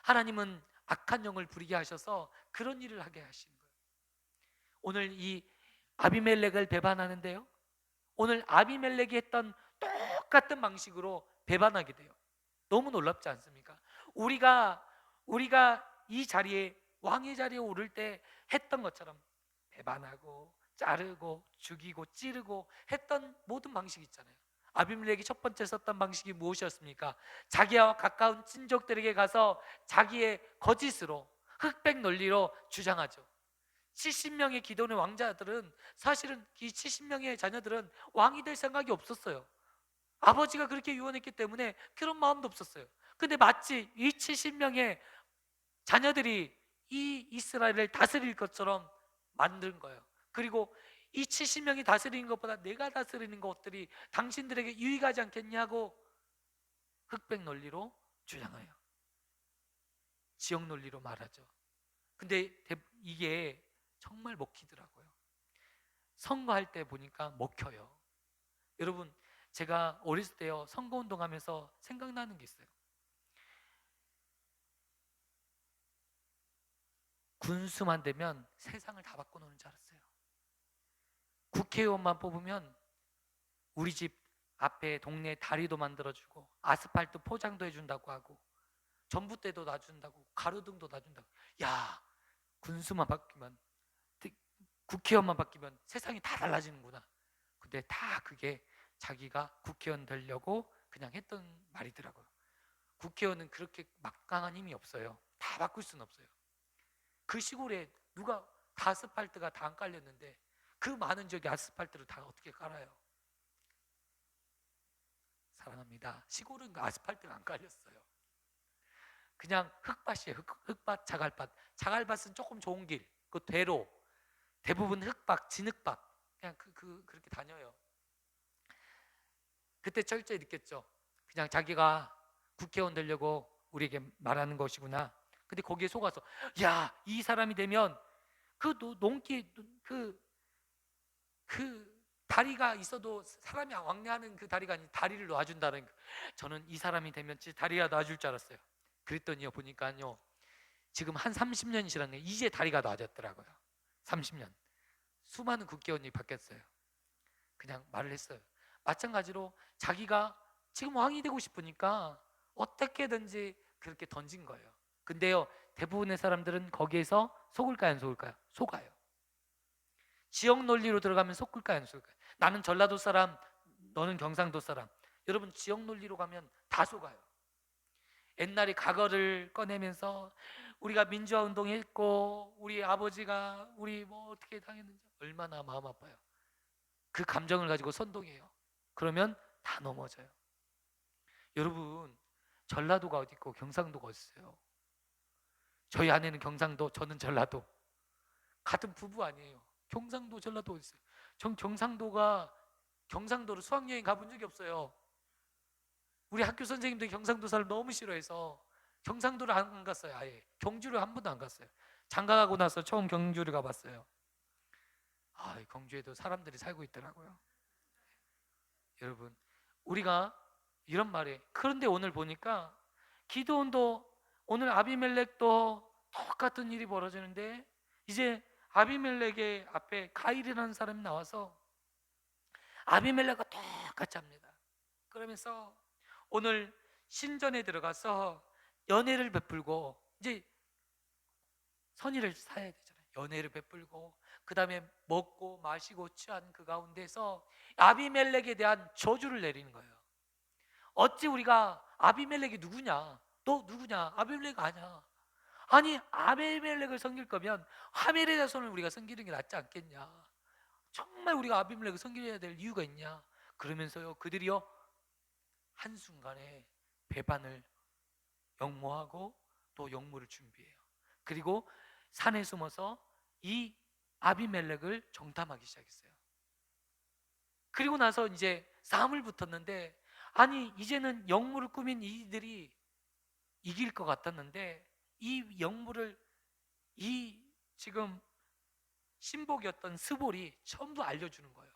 하나님은 악한 영을 부리게 하셔서 그런 일을 하게 하시는 거예요. 오늘 이 아비멜렉을 배반하는데요, 오늘 아비멜렉이 했던 똑같은 방식으로 배반하게 돼요. 너무 놀랍지 않습니까? 우리가 이 자리에, 왕의 자리에 오를 때 했던 것처럼 배반하고 자르고 죽이고 찌르고 했던 모든 방식이 있잖아요. 아비멜렉이 첫 번째 썼던 방식이 무엇이었습니까? 자기와 가까운 친족들에게 가서 자기의 거짓으로, 흑백 논리로 주장하죠. 70명의 기도원의 왕자들은, 사실은 이 70명의 자녀들은 왕이 될 생각이 없었어요. 아버지가 그렇게 유언했기 때문에 그런 마음도 없었어요. 근데 마치 이 70명의 자녀들이 이 이스라엘을 다스릴 것처럼 만든 거예요. 그리고 이 70명이 다스리는 것보다 내가 다스리는 것들이 당신들에게 유익하지 않겠냐고 흑백 논리로 주장해요. 지역 논리로 말하죠. 근데 이게 정말 먹히더라고요. 선거할 때 보니까 먹혀요. 여러분, 제가 어렸을 때요, 선거운동 하면서 생각나는 게 있어요. 군수만 되면 세상을 다 바꿔놓는 줄 알았어요. 국회의원만 뽑으면 우리 집 앞에 동네에 다리도 만들어주고 아스팔트 포장도 해준다고 하고 전봇대도 놔준다고 가로등도 놔준다고. 야, 군수만 바뀌면, 국회의원만 바뀌면 세상이 다 달라지는구나. 근데 다 그게 자기가 국회의원 되려고 그냥 했던 말이더라고요. 국회의원은 그렇게 막강한 힘이 없어요. 다 바꿀 수는 없어요. 그 시골에 누가 다 아스팔트가 다 안 깔렸는데 그 많은 지역에 아스팔트를 다 어떻게 깔아요? 사랑합니다. 시골은 그 아스팔트가 안 깔렸어요. 그냥 흙밭이에요. 흙밭, 자갈밭. 자갈밭은 조금 좋은 길, 그 대로. 대부분 흙밭, 진흙밭. 그냥 그렇게 다녀요. 그때 철저히 느꼈죠. 그냥 자기가 국회의원 되려고 우리에게 말하는 것이구나. 근데 거기에 속아서, 야, 이 사람이 되면 그 농기, 그 다리가 있어도 사람이 왕래하는 그 다리가 아닌 다리를 놔준다는 거. 저는 이 사람이 되면 다리가 놔줄 줄 알았어요. 그랬더니요, 보니까요, 지금 한 30년이 지났네요. 이제 다리가 놔졌더라고요. 30년. 수많은 국회의원이 바뀌었어요. 그냥 말을 했어요. 마찬가지로 자기가 지금 왕이 되고 싶으니까 어떻게든지 그렇게 던진 거예요. 근데요, 대부분의 사람들은 거기에서 속을까요, 안 속을까요? 속아요. 지역 논리로 들어가면 속을까요, 안 속을까요? 나는 전라도 사람, 너는 경상도 사람. 여러분, 지역 논리로 가면 다 속아요. 옛날에 과거를 꺼내면서 우리가 민주화 운동했고 우리 아버지가 우리 뭐 어떻게 당했는지 얼마나 마음 아파요. 그 감정을 가지고 선동해요. 그러면 다 넘어져요. 여러분, 전라도가 어디 있고 경상도가 어디 있어요? 저희 아내는 경상도, 저는 전라도. 같은 부부 아니에요. 경상도, 전라도 어디 있어요? 전 경상도로 수학여행 가본 적이 없어요. 우리 학교 선생님들이 경상도 사람 너무 싫어해서 경상도를 안 갔어요. 아예 경주를 한 번도 안 갔어요. 장가가고 나서 처음 경주를 가봤어요. 경주에도 사람들이 살고 있더라고요. 여러분, 우리가 이런 말에, 그런데 오늘 보니까 기드온도, 오늘 아비멜렉도 똑같은 일이 벌어지는데 이제 아비멜렉의 앞에 가일이라는 사람이 나와서 아비멜렉과 똑같이 합니다. 그러면서 오늘 신전에 들어가서 연회를 베풀고, 이제 선의를 사야 되잖아요. 연회를 베풀고 그 다음에 먹고 마시고 취한 그 가운데서 아비멜렉에 대한 저주를 내리는 거예요. 어찌 우리가 아비멜렉이 누구냐? 너 누구냐? 아비멜렉 아니야. 아니, 아비멜렉을 섬길 거면 하멜의 자손을 우리가 섬기는 게 낫지 않겠냐? 정말 우리가 아비멜렉을 섬겨야 될 이유가 있냐? 그러면서요, 그들이요 한순간에 배반을 역모하고 또 역모를 준비해요. 그리고 산에 숨어서 이 아비멜렉을 정탐하기 시작했어요. 그리고 나서 이제 싸움을 붙었는데, 아니 이제는 영물을 꾸민 이들이 이길 것 같았는데, 이 영물을 이 지금 신복이었던 스볼이 전부 알려주는 거예요.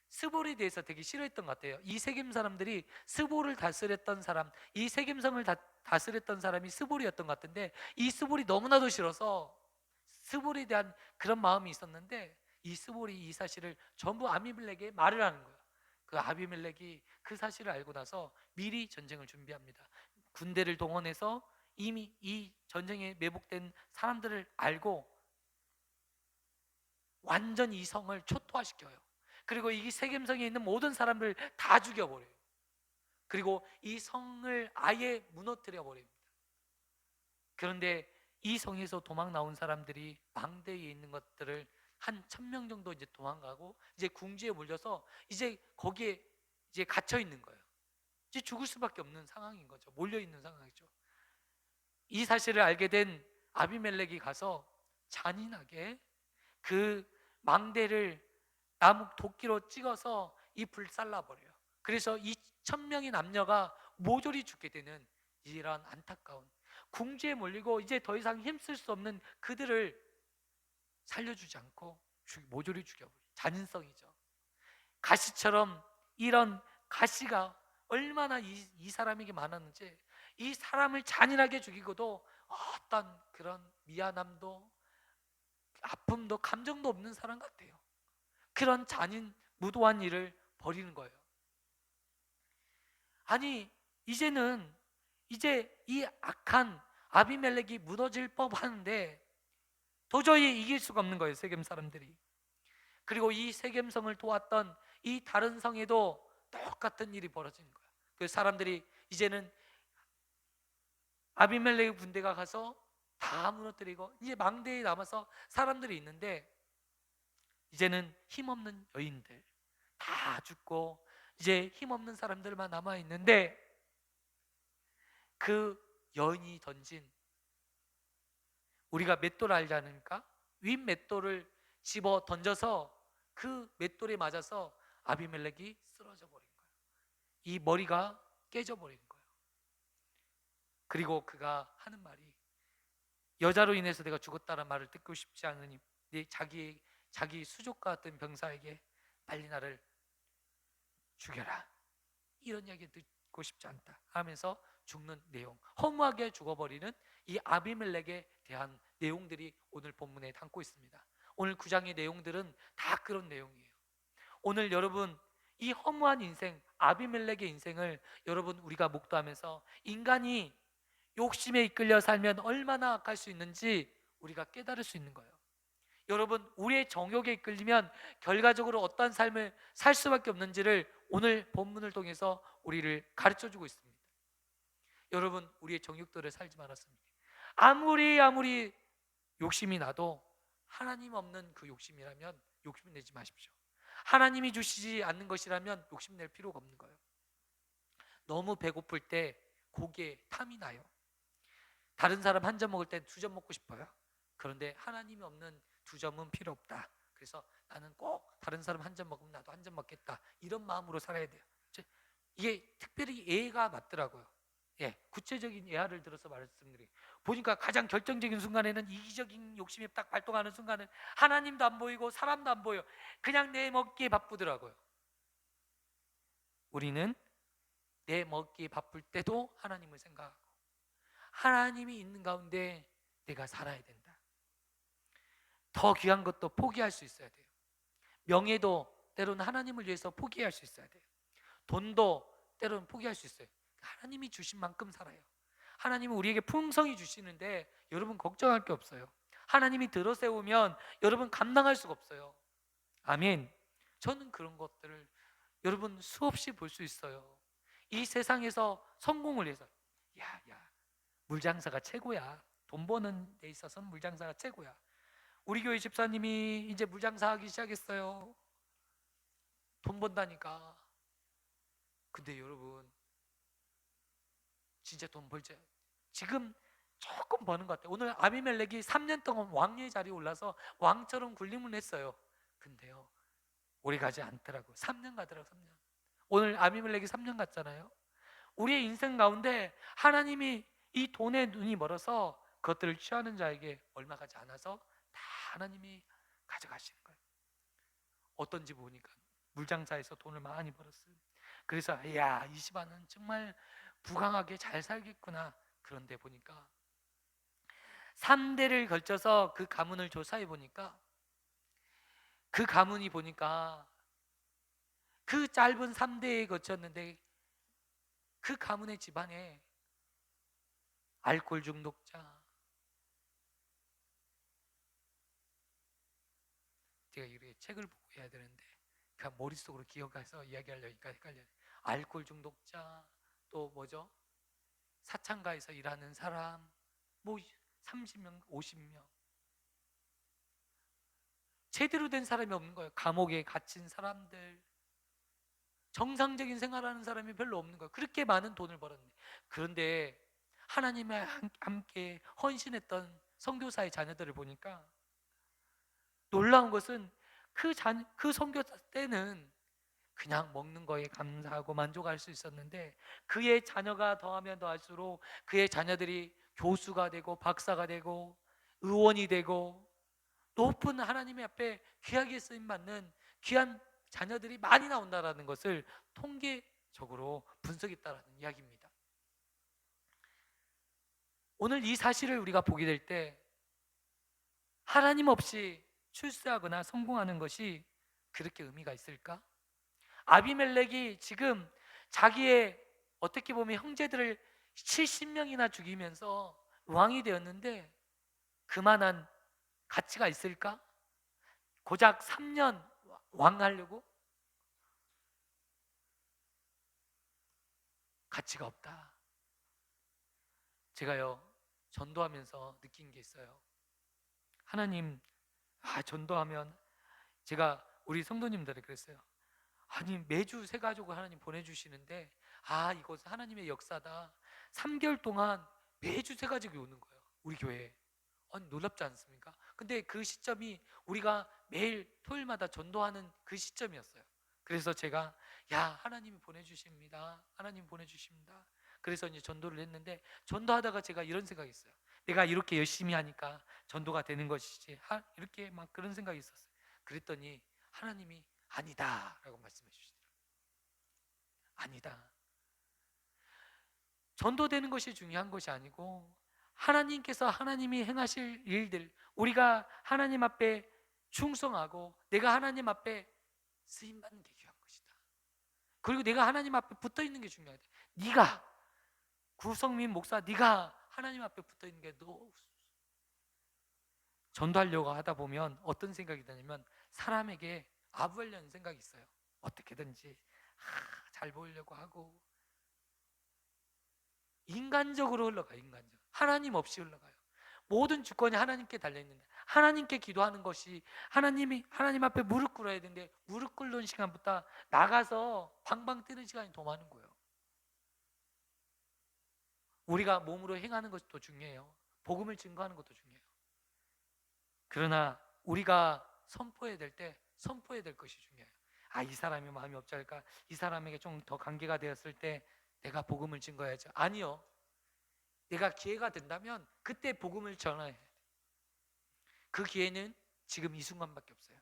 스볼에 대해서 되게 싫어했던 것 같아요. 이 세겜 사람들이 스볼을 다스렸던 사람, 이 세겜성을 다스렸던 사람이 스볼이었던 것 같은데, 이 스볼이 너무나도 싫어서 스볼에 대한 그런 마음이 있었는데, 이 스볼이 이 사실을 전부 아비멜렉에게 말을 하는 거예요. 그 아비멜렉이 그 사실을 알고 나서 미리 전쟁을 준비합니다. 군대를 동원해서 이미 이 전쟁에 매복된 사람들을 알고 완전 이 성을 초토화시켜요. 그리고 이 세겜성에 있는 모든 사람을 다 죽여버려요. 그리고 이 성을 아예 무너뜨려 버립니다. 그런데 이 성에서 도망 나온 사람들이 망대에 있는 것들을 한 1,000명 정도 이제 도망가고, 이제 궁지에 몰려서 이제 거기에 이제 갇혀 있는 거예요. 이제 죽을 수밖에 없는 상황인 거죠. 몰려 있는 상황이죠. 이 사실을 알게 된 아비멜렉이 가서 잔인하게 그 망대를 나무 도끼로 찍어서 이 불살라 버려요. 그래서 이 1,000명의 남녀가 모조리 죽게 되는 이런 안타까운, 궁지에 몰리고 이제 더 이상 힘쓸 수 없는 그들을 살려주지 않고 모조리 죽여버려요. 잔인성이죠. 가시처럼, 이런 가시가 얼마나 이 사람에게 많았는지, 이 사람을 잔인하게 죽이고도 어떤 그런 미안함도 아픔도 감정도 없는 사람 같아요. 그런 잔인 무도한 일을 벌이는 거예요. 아니 이제는 이제 이 악한 아비멜렉이 무너질 법하는데 도저히 이길 수가 없는 거예요, 세겜 사람들이. 그리고 이 세겜성을 도왔던 이 다른 성에도 똑같은 일이 벌어지는 거예요. 그 사람들이 이제는 아비멜렉의 군대가 가서 다 무너뜨리고 이제 망대에 남아서 사람들이 있는데, 이제는 힘없는 여인들 다 죽고 이제 힘없는 사람들만 남아 있는데, 그 여인이 던진, 우리가 맷돌 알지 않습니까? 윗 맷돌을 집어 던져서 그 맷돌에 맞아서 아비멜렉이 쓰러져 버린 거예요. 이 머리가 깨져 버린 거예요. 그리고 그가 하는 말이, 여자로 인해서 내가 죽었다는 말을 듣고 싶지 않으니 자기 수족과 같은 병사에게 빨리 나를 죽여라, 이런 이야기 듣고 싶지 않다 하면서 죽는 내용, 허무하게 죽어버리는 이 아비멜렉에 대한 내용들이 오늘 본문에 담고 있습니다. 오늘 9장의 내용들은 다 그런 내용이에요. 오늘 여러분, 이 허무한 인생, 아비멜렉의 인생을 여러분 우리가 목도하면서 인간이 욕심에 이끌려 살면 얼마나 악할 수 있는지 우리가 깨달을 수 있는 거예요. 여러분, 우리의 정욕에 이끌리면 결과적으로 어떤 삶을 살 수밖에 없는지를 오늘 본문을 통해서 우리를 가르쳐주고 있습니다. 여러분, 우리의 정욕들을 살지 말았습니다. 아무리 욕심이 나도 하나님 없는 그 욕심이라면 욕심 내지 마십시오. 하나님이 주시지 않는 것이라면 욕심낼 필요가 없는 거예요. 너무 배고플 때 고기에 탐이 나요. 다른 사람 한 점 먹을 때 2점 먹고 싶어요. 그런데 하나님이 없는 2점은 필요 없다. 그래서 나는 꼭 다른 사람 한 점 먹으면 나도 한 점 먹겠다, 이런 마음으로 살아야 돼요. 이게 특별히 예가 맞더라고요. 구체적인 예화를 들어서 말씀드리고 보니까 가장 결정적인 순간에는 이기적인 욕심이 딱 발동하는 순간은 하나님도 안 보이고 사람도 안 보여. 그냥 내 먹기에 바쁘더라고요. 우리는 내 먹기에 바쁠 때도 하나님을 생각하고 하나님이 있는 가운데 내가 살아야 된다. 더 귀한 것도 포기할 수 있어야 돼요. 명예도 때로는 하나님을 위해서 포기할 수 있어야 돼요. 돈도 때로는 포기할 수 있어요. 하나님이 주신 만큼 살아요. 하나님은 우리에게 풍성히 주시는데 여러분 걱정할 게 없어요. 하나님이 들어세우면 여러분 감당할 수가 없어요. 아멘. 저는 그런 것들을 여러분 수없이 볼 수 있어요. 이 세상에서 성공을 해서 야 물장사가 최고야. 돈 버는 데 있어서는 물장사가 최고야. 우리 교회 집사님이 이제 물장사하기 시작했어요. 돈 번다니까. 근데 여러분 진짜 돈 벌자. 지금 조금 버는 것 같아요. 오늘 아비멜렉이 3년 동안 왕의 자리에 올라서 왕처럼 군림을 했어요. 근데요, 오래 가지 않더라고. 3년 가더라고. 3년. 오늘 아비멜렉이 3년 갔잖아요. 우리의 인생 가운데 하나님이 이 돈에 눈이 멀어서 그것들을 취하는 자에게 얼마 가지 않아서 다 하나님이 가져가시는 거예요. 어떤 집 보니까 물장사에서 돈을 많이 벌었어요. 그래서 야, 이 집안은 정말 부강하게 잘 살겠구나. 그런데 보니까 3대를 걸쳐서 그 가문을 조사해 보니까 그 가문이 보니까 그 짧은 3대에 거쳤는데 그 가문의 집안에 알코올 중독자, 제가 이렇게 책을 보고 해야 되는데 그냥 머릿속으로 기억해서 이야기하려니까 헷갈려요. 알코올 중독자, 또 뭐죠? 사창가에서 일하는 사람, 뭐 30명, 50명, 제대로 된 사람이 없는 거예요. 감옥에 갇힌 사람들, 정상적인 생활하는 사람이 별로 없는 거예요. 그렇게 많은 돈을 벌었는데, 그런데 하나님의 함께 헌신했던 선교사의 자녀들을 보니까 놀라운 것은 그 선교사 때는 그냥 먹는 거에 감사하고 만족할 수 있었는데, 그의 자녀가 더하면 더할수록 그의 자녀들이 교수가 되고 박사가 되고 의원이 되고 높은 하나님의 앞에 귀하게 쓰임 받는 귀한 자녀들이 많이 나온다라는 것을 통계적으로 분석했다라는 이야기입니다. 오늘 이 사실을 우리가 보게 될 때 하나님 없이 출세하거나 성공하는 것이 그렇게 의미가 있을까? 아비멜렉이 지금 자기의 어떻게 보면 형제들을 70명이나 죽이면서 왕이 되었는데 그만한 가치가 있을까? 고작 3년 왕하려고? 가치가 없다. 제가요, 전도하면서 느낀 게 있어요. 하나님, 전도하면 제가 우리 성도님들에게 그랬어요. 아니, 매주 새 가족을 하나님 보내주시는데 이것은 하나님의 역사다. 3개월 동안 매주 새 가족이 오는 거예요, 우리 교회에. 아니, 놀랍지 않습니까? 근데 그 시점이 우리가 매일 토요일마다 전도하는 그 시점이었어요. 그래서 제가 하나님이 보내주십니다. 하나님 보내주십니다. 그래서 이제 전도를 했는데, 전도하다가 제가 이런 생각이 있어요. 내가 이렇게 열심히 하니까 전도가 되는 것이지, 이렇게 막 그런 생각이 있었어요. 그랬더니 하나님이 아니다 라고 말씀해 주시더라고요. 아니다. 전도되는 것이 중요한 것이 아니고 하나님께서 하나님이 행하실 일들, 우리가 하나님 앞에 충성하고 내가 하나님 앞에 쓰임받는 게 귀한 것이다. 그리고 내가 하나님 앞에 붙어 있는 게 중요하다. 네가 구성민 목사, 네가 하나님 앞에 붙어 있는 게 전도하려고 하다 보면 어떤 생각이 드냐면 사람에게 아부하려는 생각이 있어요. 어떻게든지 잘 보이려고 하고 인간적으로 흘러가요. 인간적. 하나님 없이 흘러가요. 모든 주권이 하나님께 달려있는데, 하나님께 기도하는 것이, 하나님 앞에 무릎 꿇어야 되는데 무릎 꿇는 시간보다 나가서 방방 뛰는 시간이 더 많은 거예요. 우리가 몸으로 행하는 것이 더 중요해요. 복음을 증거하는 것도 중요해요. 그러나 우리가 선포해야 될 때 선포해야 될 것이 중요해요. 이 사람이 마음이 없지 않을까? 이 사람에게 좀 더 관계가 되었을 때 내가 복음을 증거해야죠. 아니요. 내가 기회가 된다면 그때 복음을 전해야 돼요. 그 기회는 지금 이 순간밖에 없어요.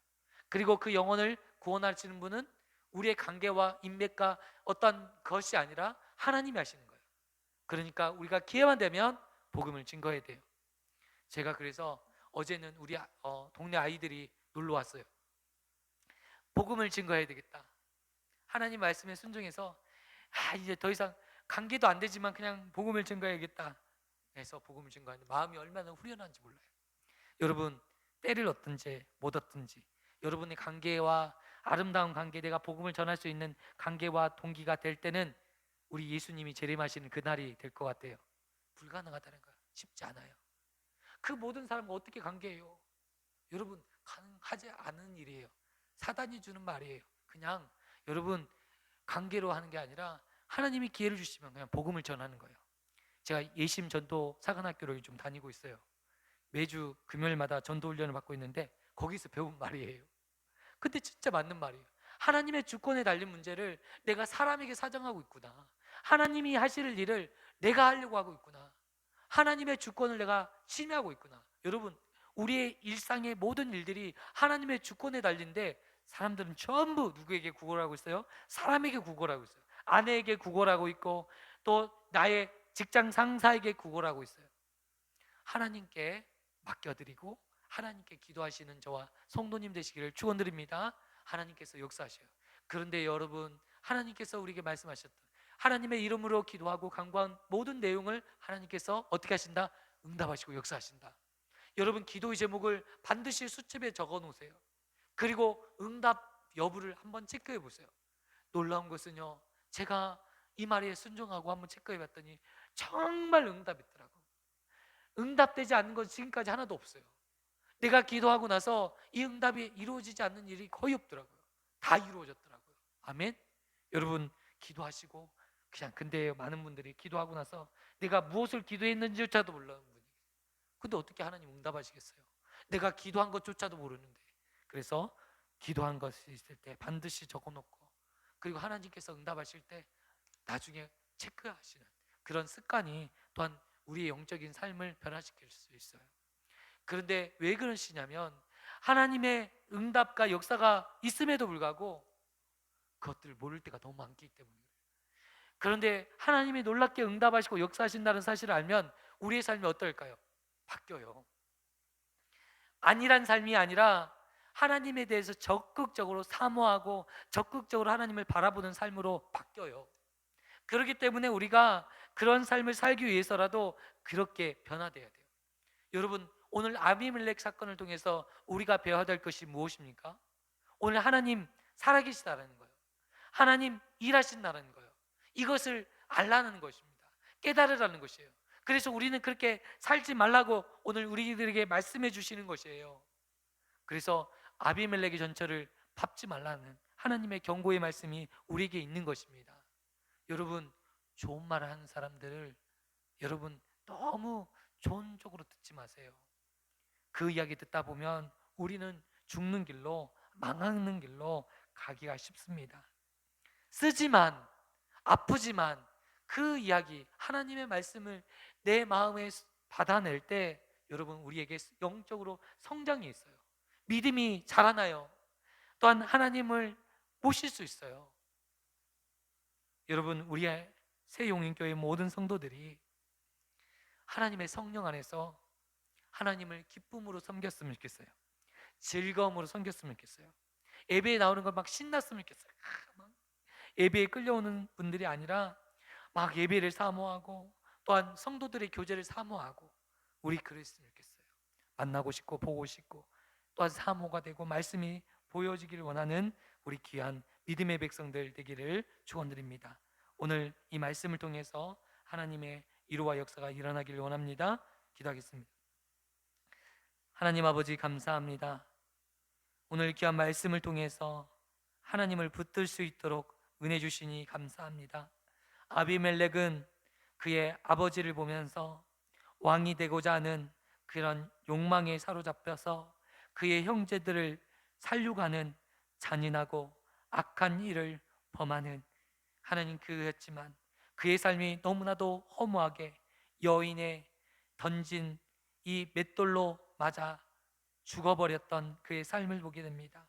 그리고 그 영혼을 구원하시는 분은 우리의 관계와 인맥과 어떤 것이 아니라 하나님이 하시는 거예요. 그러니까 우리가 기회만 되면 복음을 증거해야 돼요. 제가 그래서 어제는 우리 동네 아이들이 놀러 왔어요. 복음을 증거해야 되겠다. 하나님 말씀에 순종해서 이제 더 이상 관계도 안 되지만 그냥 복음을 증거해야겠다 해서 복음을 증거하는데 마음이 얼마나 후련한지 몰라요. 여러분, 때를 얻든지 못 얻든지 여러분의 관계와 아름다운 관계, 내가 복음을 전할 수 있는 관계와 동기가 될 때는 우리 예수님이 재림하시는 그날이 될 것 같아요. 불가능하다는 거예요. 쉽지 않아요. 그 모든 사람과 어떻게 관계해요? 여러분, 가능하지 않은 일이에요. 사단이 주는 말이에요. 그냥 여러분, 관계로 하는 게 아니라 하나님이 기회를 주시면 그냥 복음을 전하는 거예요. 제가 예심 전도 사관학교를 좀 다니고 있어요. 매주 금요일마다 전도 훈련을 받고 있는데 거기서 배운 말이에요. 근데 진짜 맞는 말이에요. 하나님의 주권에 달린 문제를 내가 사람에게 사정하고 있구나. 하나님이 하실 일을 내가 하려고 하고 있구나. 하나님의 주권을 내가 침해하고 있구나. 여러분, 우리의 일상의 모든 일들이 하나님의 주권에 달린데 사람들은 전부 누구에게 구걸하고 있어요? 사람에게 구걸하고 있어요. 아내에게 구걸하고 있고 또 나의 직장 상사에게 구걸하고 있어요. 하나님께 맡겨드리고 하나님께 기도하시는 저와 성도님 되시기를 축원드립니다. 하나님께서 역사하셔요. 그런데 여러분, 하나님께서 우리에게 말씀하셨던 하나님의 이름으로 기도하고 간구한 모든 내용을 하나님께서 어떻게 하신다? 응답하시고 역사하신다. 여러분, 기도의 제목을 반드시 수첩에 적어 놓으세요. 그리고 응답 여부를 한번 체크해 보세요. 놀라운 것은요, 제가 이 말에 순종하고 한번 체크해 봤더니 정말 응답했더라고요. 응답되지 않는 건 지금까지 하나도 없어요. 내가 기도하고 나서 이 응답이 이루어지지 않는 일이 거의 없더라고요. 다 이루어졌더라고요. 아멘. 여러분, 기도하시고 그냥, 근데 많은 분들이 기도하고 나서 내가 무엇을 기도했는지조차도 몰라는 분이, 근데 어떻게 하나님 응답하시겠어요? 내가 기도한 것조차도 모르는데. 그래서 기도한 것이 있을 때 반드시 적어놓고, 그리고 하나님께서 응답하실 때 나중에 체크하시는 그런 습관이 또한 우리의 영적인 삶을 변화시킬 수 있어요. 그런데 왜 그러시냐면 하나님의 응답과 역사가 있음에도 불구하고 그것들을 모를 때가 너무 많기 때문이에요. 그런데 하나님이 놀랍게 응답하시고 역사하신다는 사실을 알면 우리의 삶이 어떨까요? 바뀌어요. 아니란 삶이 아니라 하나님에 대해서 적극적으로 사모하고 적극적으로 하나님을 바라보는 삶으로 바뀌어요. 그렇기 때문에 우리가 그런 삶을 살기 위해서라도 그렇게 변화돼야 돼요. 여러분, 오늘 아비멜렉 사건을 통해서 우리가 배워야 될 것이 무엇입니까? 오늘 하나님 살아계시다라는 거예요. 하나님 일하신다는 거예요. 이것을 알라는 것입니다. 깨달으라는 것이에요. 그래서 우리는 그렇게 살지 말라고 오늘 우리들에게 말씀해 주시는 것이에요. 그래서 아비멜렉의 전처를 밟지 말라는 하나님의 경고의 말씀이 우리에게 있는 것입니다. 여러분, 좋은 말을 하는 사람들을 여러분 너무 좋은 쪽으로 듣지 마세요. 그 이야기 듣다 보면 우리는 죽는 길로, 망하는 길로 가기가 쉽습니다. 쓰지만, 아프지만 그 이야기, 하나님의 말씀을 내 마음에 받아낼 때 여러분, 우리에게 영적으로 성장이 있어요. 믿음이 자라나요. 또한 하나님을 모실 수 있어요. 여러분, 우리의 새용인교회 모든 성도들이 하나님의 성령 안에서 하나님을 기쁨으로 섬겼으면 좋겠어요. 즐거움으로 섬겼으면 좋겠어요. 예배에 나오는 걸 막 신났으면 좋겠어요. 막 예배에 끌려오는 분들이 아니라 막 예배를 사모하고 또한 성도들의 교제를 사모하고 우리 그랬으면 좋겠어요. 만나고 싶고 보고 싶고 또한 사모가 되고 말씀이 보여지기를 원하는 우리 귀한 믿음의 백성들 되기를 축원드립니다. 오늘 이 말씀을 통해서 하나님의 위로와 역사가 일어나기를 원합니다. 기도하겠습니다. 하나님 아버지, 감사합니다. 오늘 귀한 말씀을 통해서 하나님을 붙들 수 있도록 은혜 주시니 감사합니다. 아비멜렉은 그의 아버지를 보면서 왕이 되고자 하는 그런 욕망에 사로잡혀서 그의 형제들을 살려가는 잔인하고 악한 일을 범하는, 하나님, 그였지만 그의 삶이 너무나도 허무하게 여인의 던진 이 맷돌로 맞아 죽어버렸던 그의 삶을 보게 됩니다.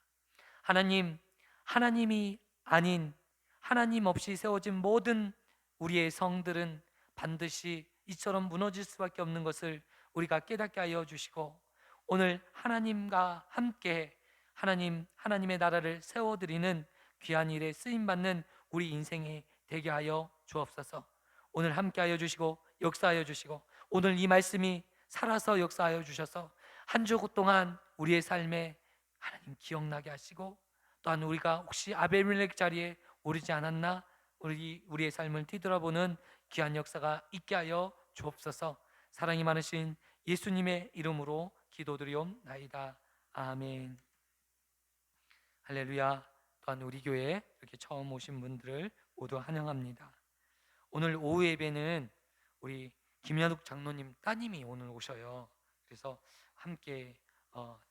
하나님, 하나님이 아닌 하나님 없이 세워진 모든 우리의 성들은 반드시 이처럼 무너질 수밖에 없는 것을 우리가 깨닫게 하여 주시고, 오늘 하나님과 함께 하나님의 나라를 세워드리는 귀한 일에 쓰임받는 우리 인생이 되게 하여 주옵소서. 오늘 함께 하여 주시고 역사하여 주시고, 오늘 이 말씀이 살아서 역사하여 주셔서 한 주 동안 우리의 삶에 하나님 기억나게 하시고, 또한 우리가 혹시 아벨멜렉 자리에 오르지 않았나 우리의 삶을 뒤돌아보는 귀한 역사가 있게 하여 주옵소서. 사랑이 많으신 예수님의 이름으로 기도드리옵나이다. 아멘. 할렐루야. 또한 우리 교회에 이렇게 처음 오신 분들을 모두 환영합니다. 오늘 오후 예배는 우리 김현욱 장로님 따님이 오늘 오셔요. 그래서 함께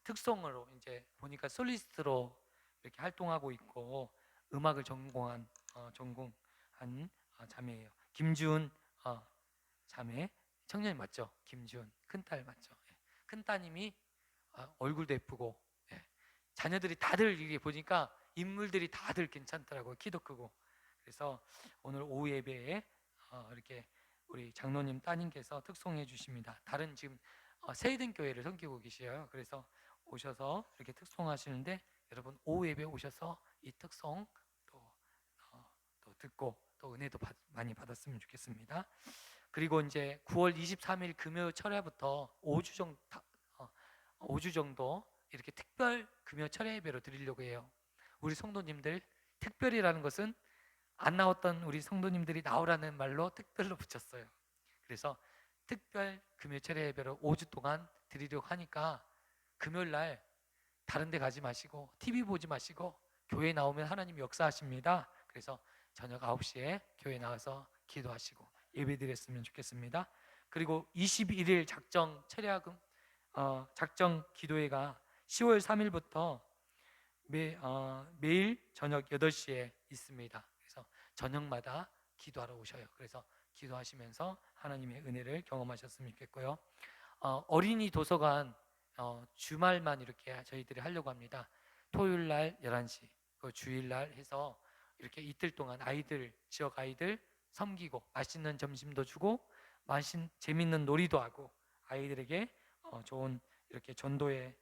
특성으로 이제 보니까 솔리스트로 이렇게 활동하고 있고 음악을 전공한 자매예요. 김지훈 자매, 청년이 맞죠? 김지훈 큰딸 맞죠? 예. 큰 따님이 얼굴도 예쁘고, 예. 자녀들이 다들 이게 보니까 인물들이 다들 괜찮더라고요. 키도 크고. 그래서 오늘 오후 예배에 이렇게 우리 장로님 따님께서 특송해 주십니다. 다른 지금 세이든 교회를 섬기고 계셔요. 그래서 오셔서 이렇게 특송하시는데 여러분 오후 예배 오셔서 이 특송 또 듣고 또 은혜도 많이 받았으면 좋겠습니다. 그리고 이제 9월 23일 금요 철야부터 5주 정도 이렇게 특별 금요 철야 예배로 드리려고 해요. 우리 성도님들, 특별이라는 것은 안 나왔던 우리 성도님들이 나오라는 말로 특별로 붙였어요. 그래서 특별 금요 철야 예배로 5주 동안 드리려고 하니까 금요일 날 다른 데 가지 마시고 TV 보지 마시고 교회 나오면 하나님이 역사하십니다. 그래서 저녁 9시에 교회 나와서 기도하시고 예배드렸으면 좋겠습니다. 그리고 21일 작정 철야금 작정 기도회가 10월 3일부터 매일 저녁 8시에 있습니다. 그래서 저녁마다 기도하러 오셔요. 그래서 기도하시면서 하나님의 은혜를 경험하셨으면 좋겠고요. 어린이 도서관 주말만 이렇게 저희들이 하려고 합니다. 토요일 날 11시, 주일 날 해서 이렇게 이틀 동안 지역 아이들 섬기고 맛있는 점심도 주고 재밌는 놀이도 하고 아이들에게 좋은 이렇게 전도의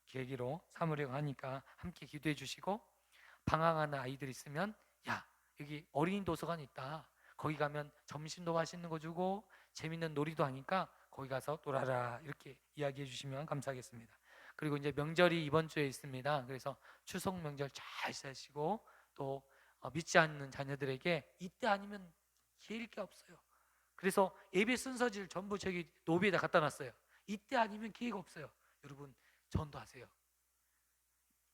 계기로 삼으려고 하니까 함께 기도해 주시고, 방황하는 아이들 있으면 야 여기 어린이 도서관 있다, 거기 가면 점심도 맛있는 거 주고 재밌는 놀이도 하니까 거기 가서 놀아라, 이렇게 이야기해 주시면 감사하겠습니다. 그리고 이제 명절이 이번 주에 있습니다. 그래서 추석 명절 잘 사시고 또 믿지 않는 자녀들에게 이때 아니면 기회일 게 없어요. 그래서 예배 순서지를 전부 저기 노비에다 갖다 놨어요. 이때 아니면 기회가 없어요. 여러분 전도하세요.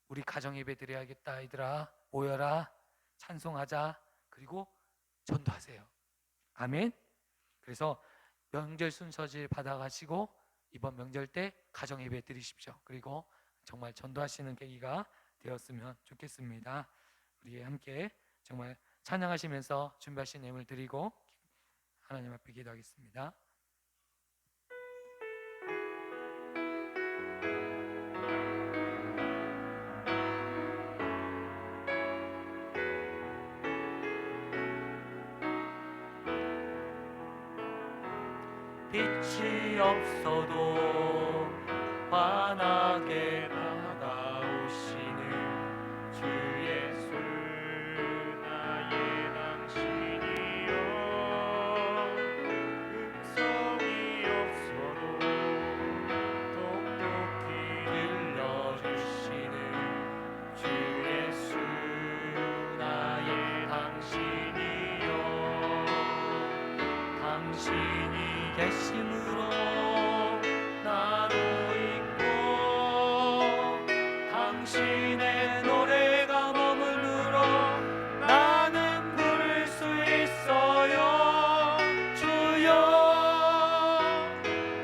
우리 가정 예배 드려야겠다, 아이들아 모여라, 찬송하자, 그리고 전도하세요. 아멘. 그래서 명절 순서지를 받아가시고 이번 명절 때 가정 예배 드리십시오. 그리고 정말 전도하시는 계기가 되었으면 좋겠습니다. 우리 함께 정말 찬양하시면서 준비하신 예물 드리고 하나님 앞에 기도하겠습니다. 빛이 없어도 환하게 다가오시는 주 예수, 나의 당신이여. 음성이 없어도 똑똑히 들려주시는 주 예수, 나의 당신이여. 당신이 계심으로 나도 있고 당신의 노래가 머무르러 나는 부를 수 있어요. 주여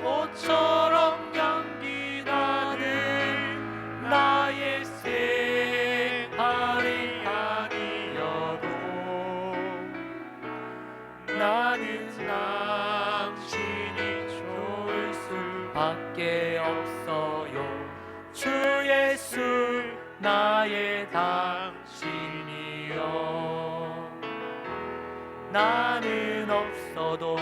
꽃처럼 향기 나는 나의 생활이 아니어도 나는 당신이 좋을 수밖에 없어요. 주 예수, 나의 당신이여. 나는 없어도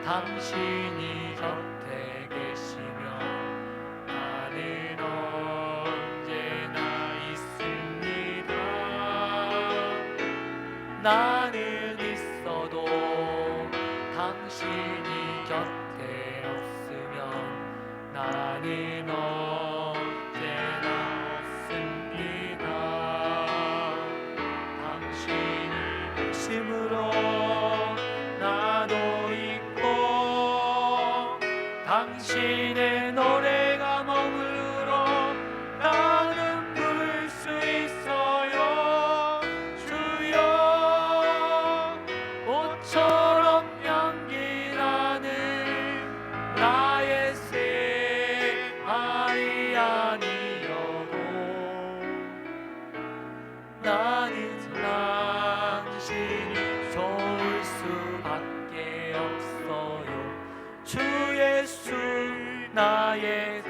당신이 곁에 계시며 나는 언제나 있습니다. 나는 있어도 당신이 곁에 없으면 나는 언제나 없습니다. 당신이 계심으로 나도 있고 당신의 노래가 머무르러 나는 부를 수 있어요. 주여 꽃처럼 향기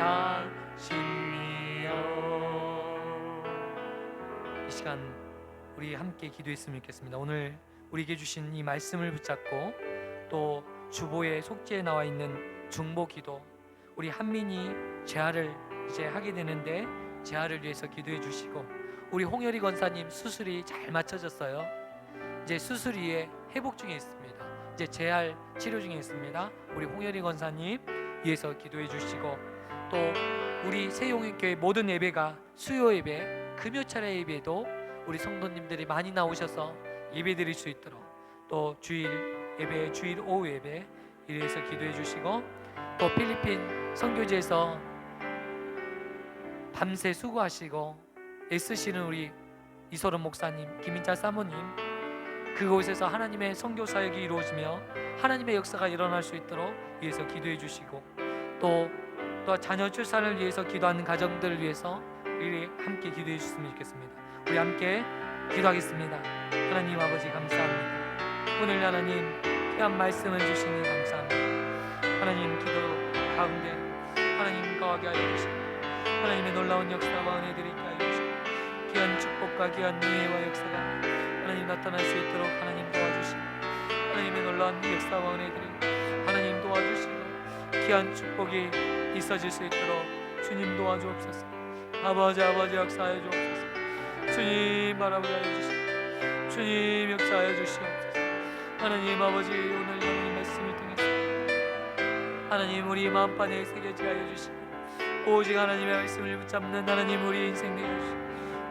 사시니요. 이 시간 우리 함께 기도했으면 좋겠습니다. 오늘 우리에게 주신 이 말씀을 붙잡고 또 주보의 속지에 나와 있는 중보기도, 우리 한민이 재활을 이제 하게 되는데 재활을 위해서 기도해 주시고, 우리 홍열이 권사님 수술이 잘 맞춰졌어요. 이제 수술 이후에 회복 중에 있습니다. 이제 재활 치료 중에 있습니다. 우리 홍열이 권사님 위해서 기도해 주시고, 또 우리 새용인교회 모든 예배가 수요 예배, 금요 차례 예배도 우리 성도님들이 많이 나오셔서 예배 드릴 수 있도록, 또 주일 예배, 주일 오후 예배 이래서 기도해 주시고, 또 필리핀 선교지에서 밤새 수고하시고 애쓰시는 우리 이소름 목사님, 김인자 사모님, 그곳에서 하나님의 선교 사역이 이루어지며 하나님의 역사가 일어날 수 있도록 위해서 기도해 주시고, 또 자녀 출산을 위해서 기도하는 가정들을 위해서 우리 함께 기도해 주셨으면 좋겠습니다. 우리 함께 기도하겠습니다. 하나님 아버지 감사합니다. 오늘 하나님 귀한 말씀을 주시니 감사합니다. 하나님 기도 가운데 하나님 거하게 하여 주시고, 하나님의 놀라운 역사와 은혜들이 있게 하여 주시고, 귀한 축복과 귀한 은혜와 역사가 하나님 나타날 수 있도록 하나님 도와주시고, 하나님의 놀라운 역사와 은혜들이 하나님 도와주시고 귀한 축복이 있어질 수 있도록 주님 도와주옵소서. 아버지 역사하여 주옵소서. 주님 바라보게 하여 주시고, 주님 역사하여 주시옵소서. 하나님 아버지, 오늘 하나님 말씀을 통해서 하나님 우리 마음판에 새겨지게 하여 주시고, 오직 하나님의 말씀을 붙잡는 하나님 우리 인생 되게 하시고,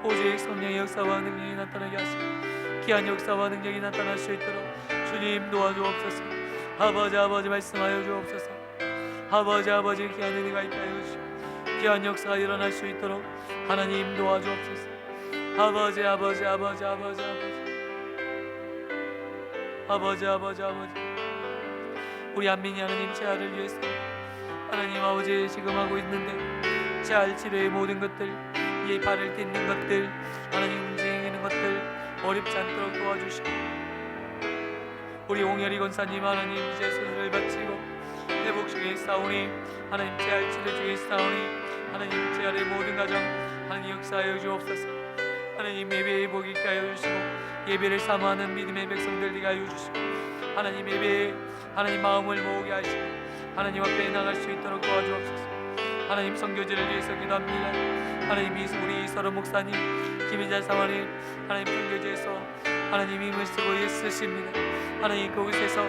오직 성령의 역사와 능력이 나타나게 하시고 귀한 역사와 능력이 나타날 수 있도록 주님 도와주옵소서. 아버지 말씀하여 주옵소서. 아버지 귀한 은혜가 있게 하여 주시고 귀한 역사가 일어날 수 있도록 하나님 도와주옵소서. 아버지 우리 안민이 하나님 재활을 위해서 하나님 아버지 지금 하고 있는데 재활 치료의 모든 것들, 이 발을 딛는 것들, 하나님 움직이는 것들 어렵지 않도록 도와주시고, 우리 홍열이 권사님 하나님 이제 수술을 마치고 회복 중에 있사오니 하나님 재활 치료 중에 있사오니 하나님 재활의 모든 가정 하나님 역사하여 주옵소서. 하나님 예배의 복이 있게 하여 주시고, 예배를 사모하는 믿음의 백성들 되게 하여 주시고, 하나님 예배에 하나님 마음을 모으게 하시고 하나님 앞에 나갈 수 있도록 도와주옵소서. 하나님 선교지를 위해서 기도합니다. 하나님 우리 이소름 목사님, 김인자 사모님, 하나님 선교지에서 하나님 힘을 쓰고 애쓰십니다. 하나님 그곳에서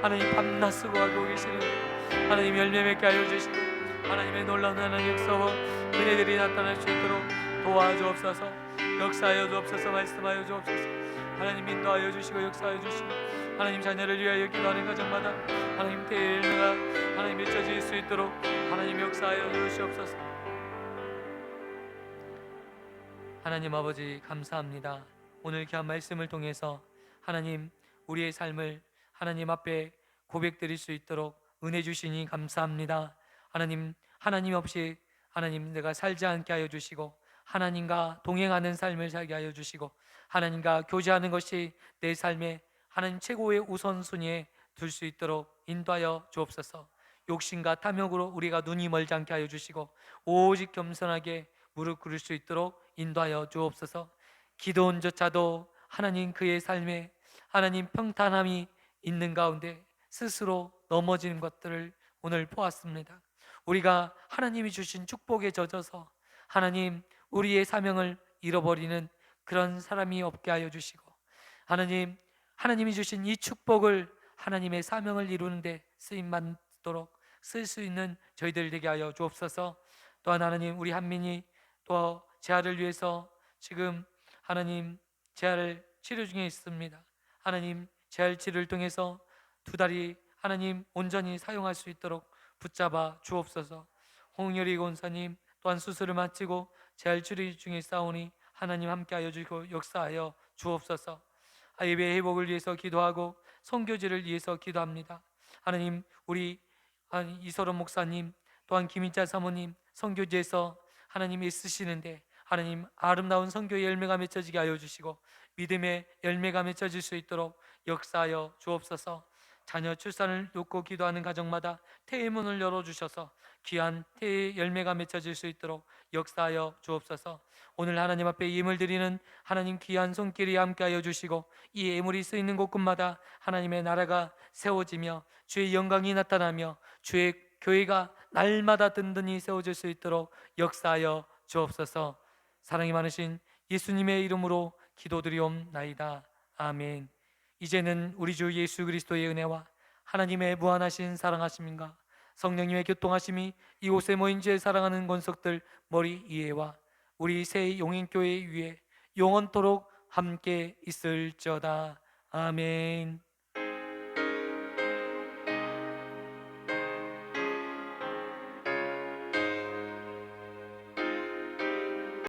하나님 밤낮 수고하고 계시는 하나님 열매 맺게 하여 주시고, 하나님의 놀라운 하나님 역사와 은혜들이 나타날 수 있도록 도와주옵소서. 역사하여 주옵소서. 말씀하여 주옵소서. 하나님 인도하여 주시고 역사하여 주시고, 하나님 자녀를 위하여 기도하는 가정마다 하나님 태의 열매가 하나님 맺혀질 수 있도록 하나님 역사하여 주시옵소서. 하나님 아버지 감사합니다. 오늘 귀한 말씀을 통해서 하나님 우리의 삶을 하나님 앞에 고백드릴 수 있도록 은혜 주시니 감사합니다. 하나님 없이 하나님 내가 살지 않게 하여 주시고, 하나님과 동행하는 삶을 살게 하여 주시고, 하나님과 교제하는 것이 내 삶의 하나님 최고의 우선순위에 둘 수 있도록 인도하여 주옵소서. 욕심과 탐욕으로 우리가 눈이 멀지 않게 하여 주시고, 오직 겸손하게 무릎 꿇을 수 있도록 인도하여 주옵소서. 기도원조차도 하나님 그의 삶에 하나님 평탄함이 있는 가운데 스스로 넘어지는 것들을 오늘 보았습니다. 우리가 하나님이 주신 축복에 젖어서 하나님 우리의 사명을 잃어버리는 그런 사람이 없게 하여 주시고, 하나님이 주신 이 축복을 하나님의 사명을 이루는데 쓰임받도록 쓸 수 있는 저희들 되게 하여 주옵소서. 또한 하나님 우리 한민이 또 재활을 위해서 지금 하나님 재활을 치료 중에 있습니다. 하나님 재활 치료를 통해서 두 다리 하나님 온전히 사용할 수 있도록 붙잡아 주옵소서. 홍열이 권사님 또한 수술을 마치고 재활 치료 중에 싸우니 하나님 함께하여 주시고 역사하여 주옵소서. 예배 회복을 위해서 기도하고 선교지를 위해서 기도합니다. 하나님 우리 이소름 목사님 또한 김인자 사모님 선교지에서 하나님이 쓰시는데 하나님 아름다운 선교의 열매가 맺혀지게 하여 주시고 믿음의 열매가 맺혀질 수 있도록 역사하여 주옵소서. 자녀 출산을 놓고 기도하는 가정마다 태의 문을 열어주셔서 귀한 태의 열매가 맺혀질 수 있도록 역사하여 주옵소서. 오늘 하나님 앞에 예물 드리는 하나님 귀한 손길이 함께하여 주시고 이 예물이 쓰이는 곳곳마다 하나님의 나라가 세워지며 주의 영광이 나타나며 주의 교회가 날마다 든든히 세워질 수 있도록 역사하여 주옵소서. 사랑이 많으신 예수님의 이름으로 기도드리옵나이다. 아멘. 이제는 우리 주 예수 그리스도의 은혜와 하나님의 무한하신 사랑하심과 성령님의 교통하심이 이곳에 모인 주의 사랑하는 권속들 머리 위에와 우리 새 용인교회 위에 영원토록 함께 있을지어다. 아멘.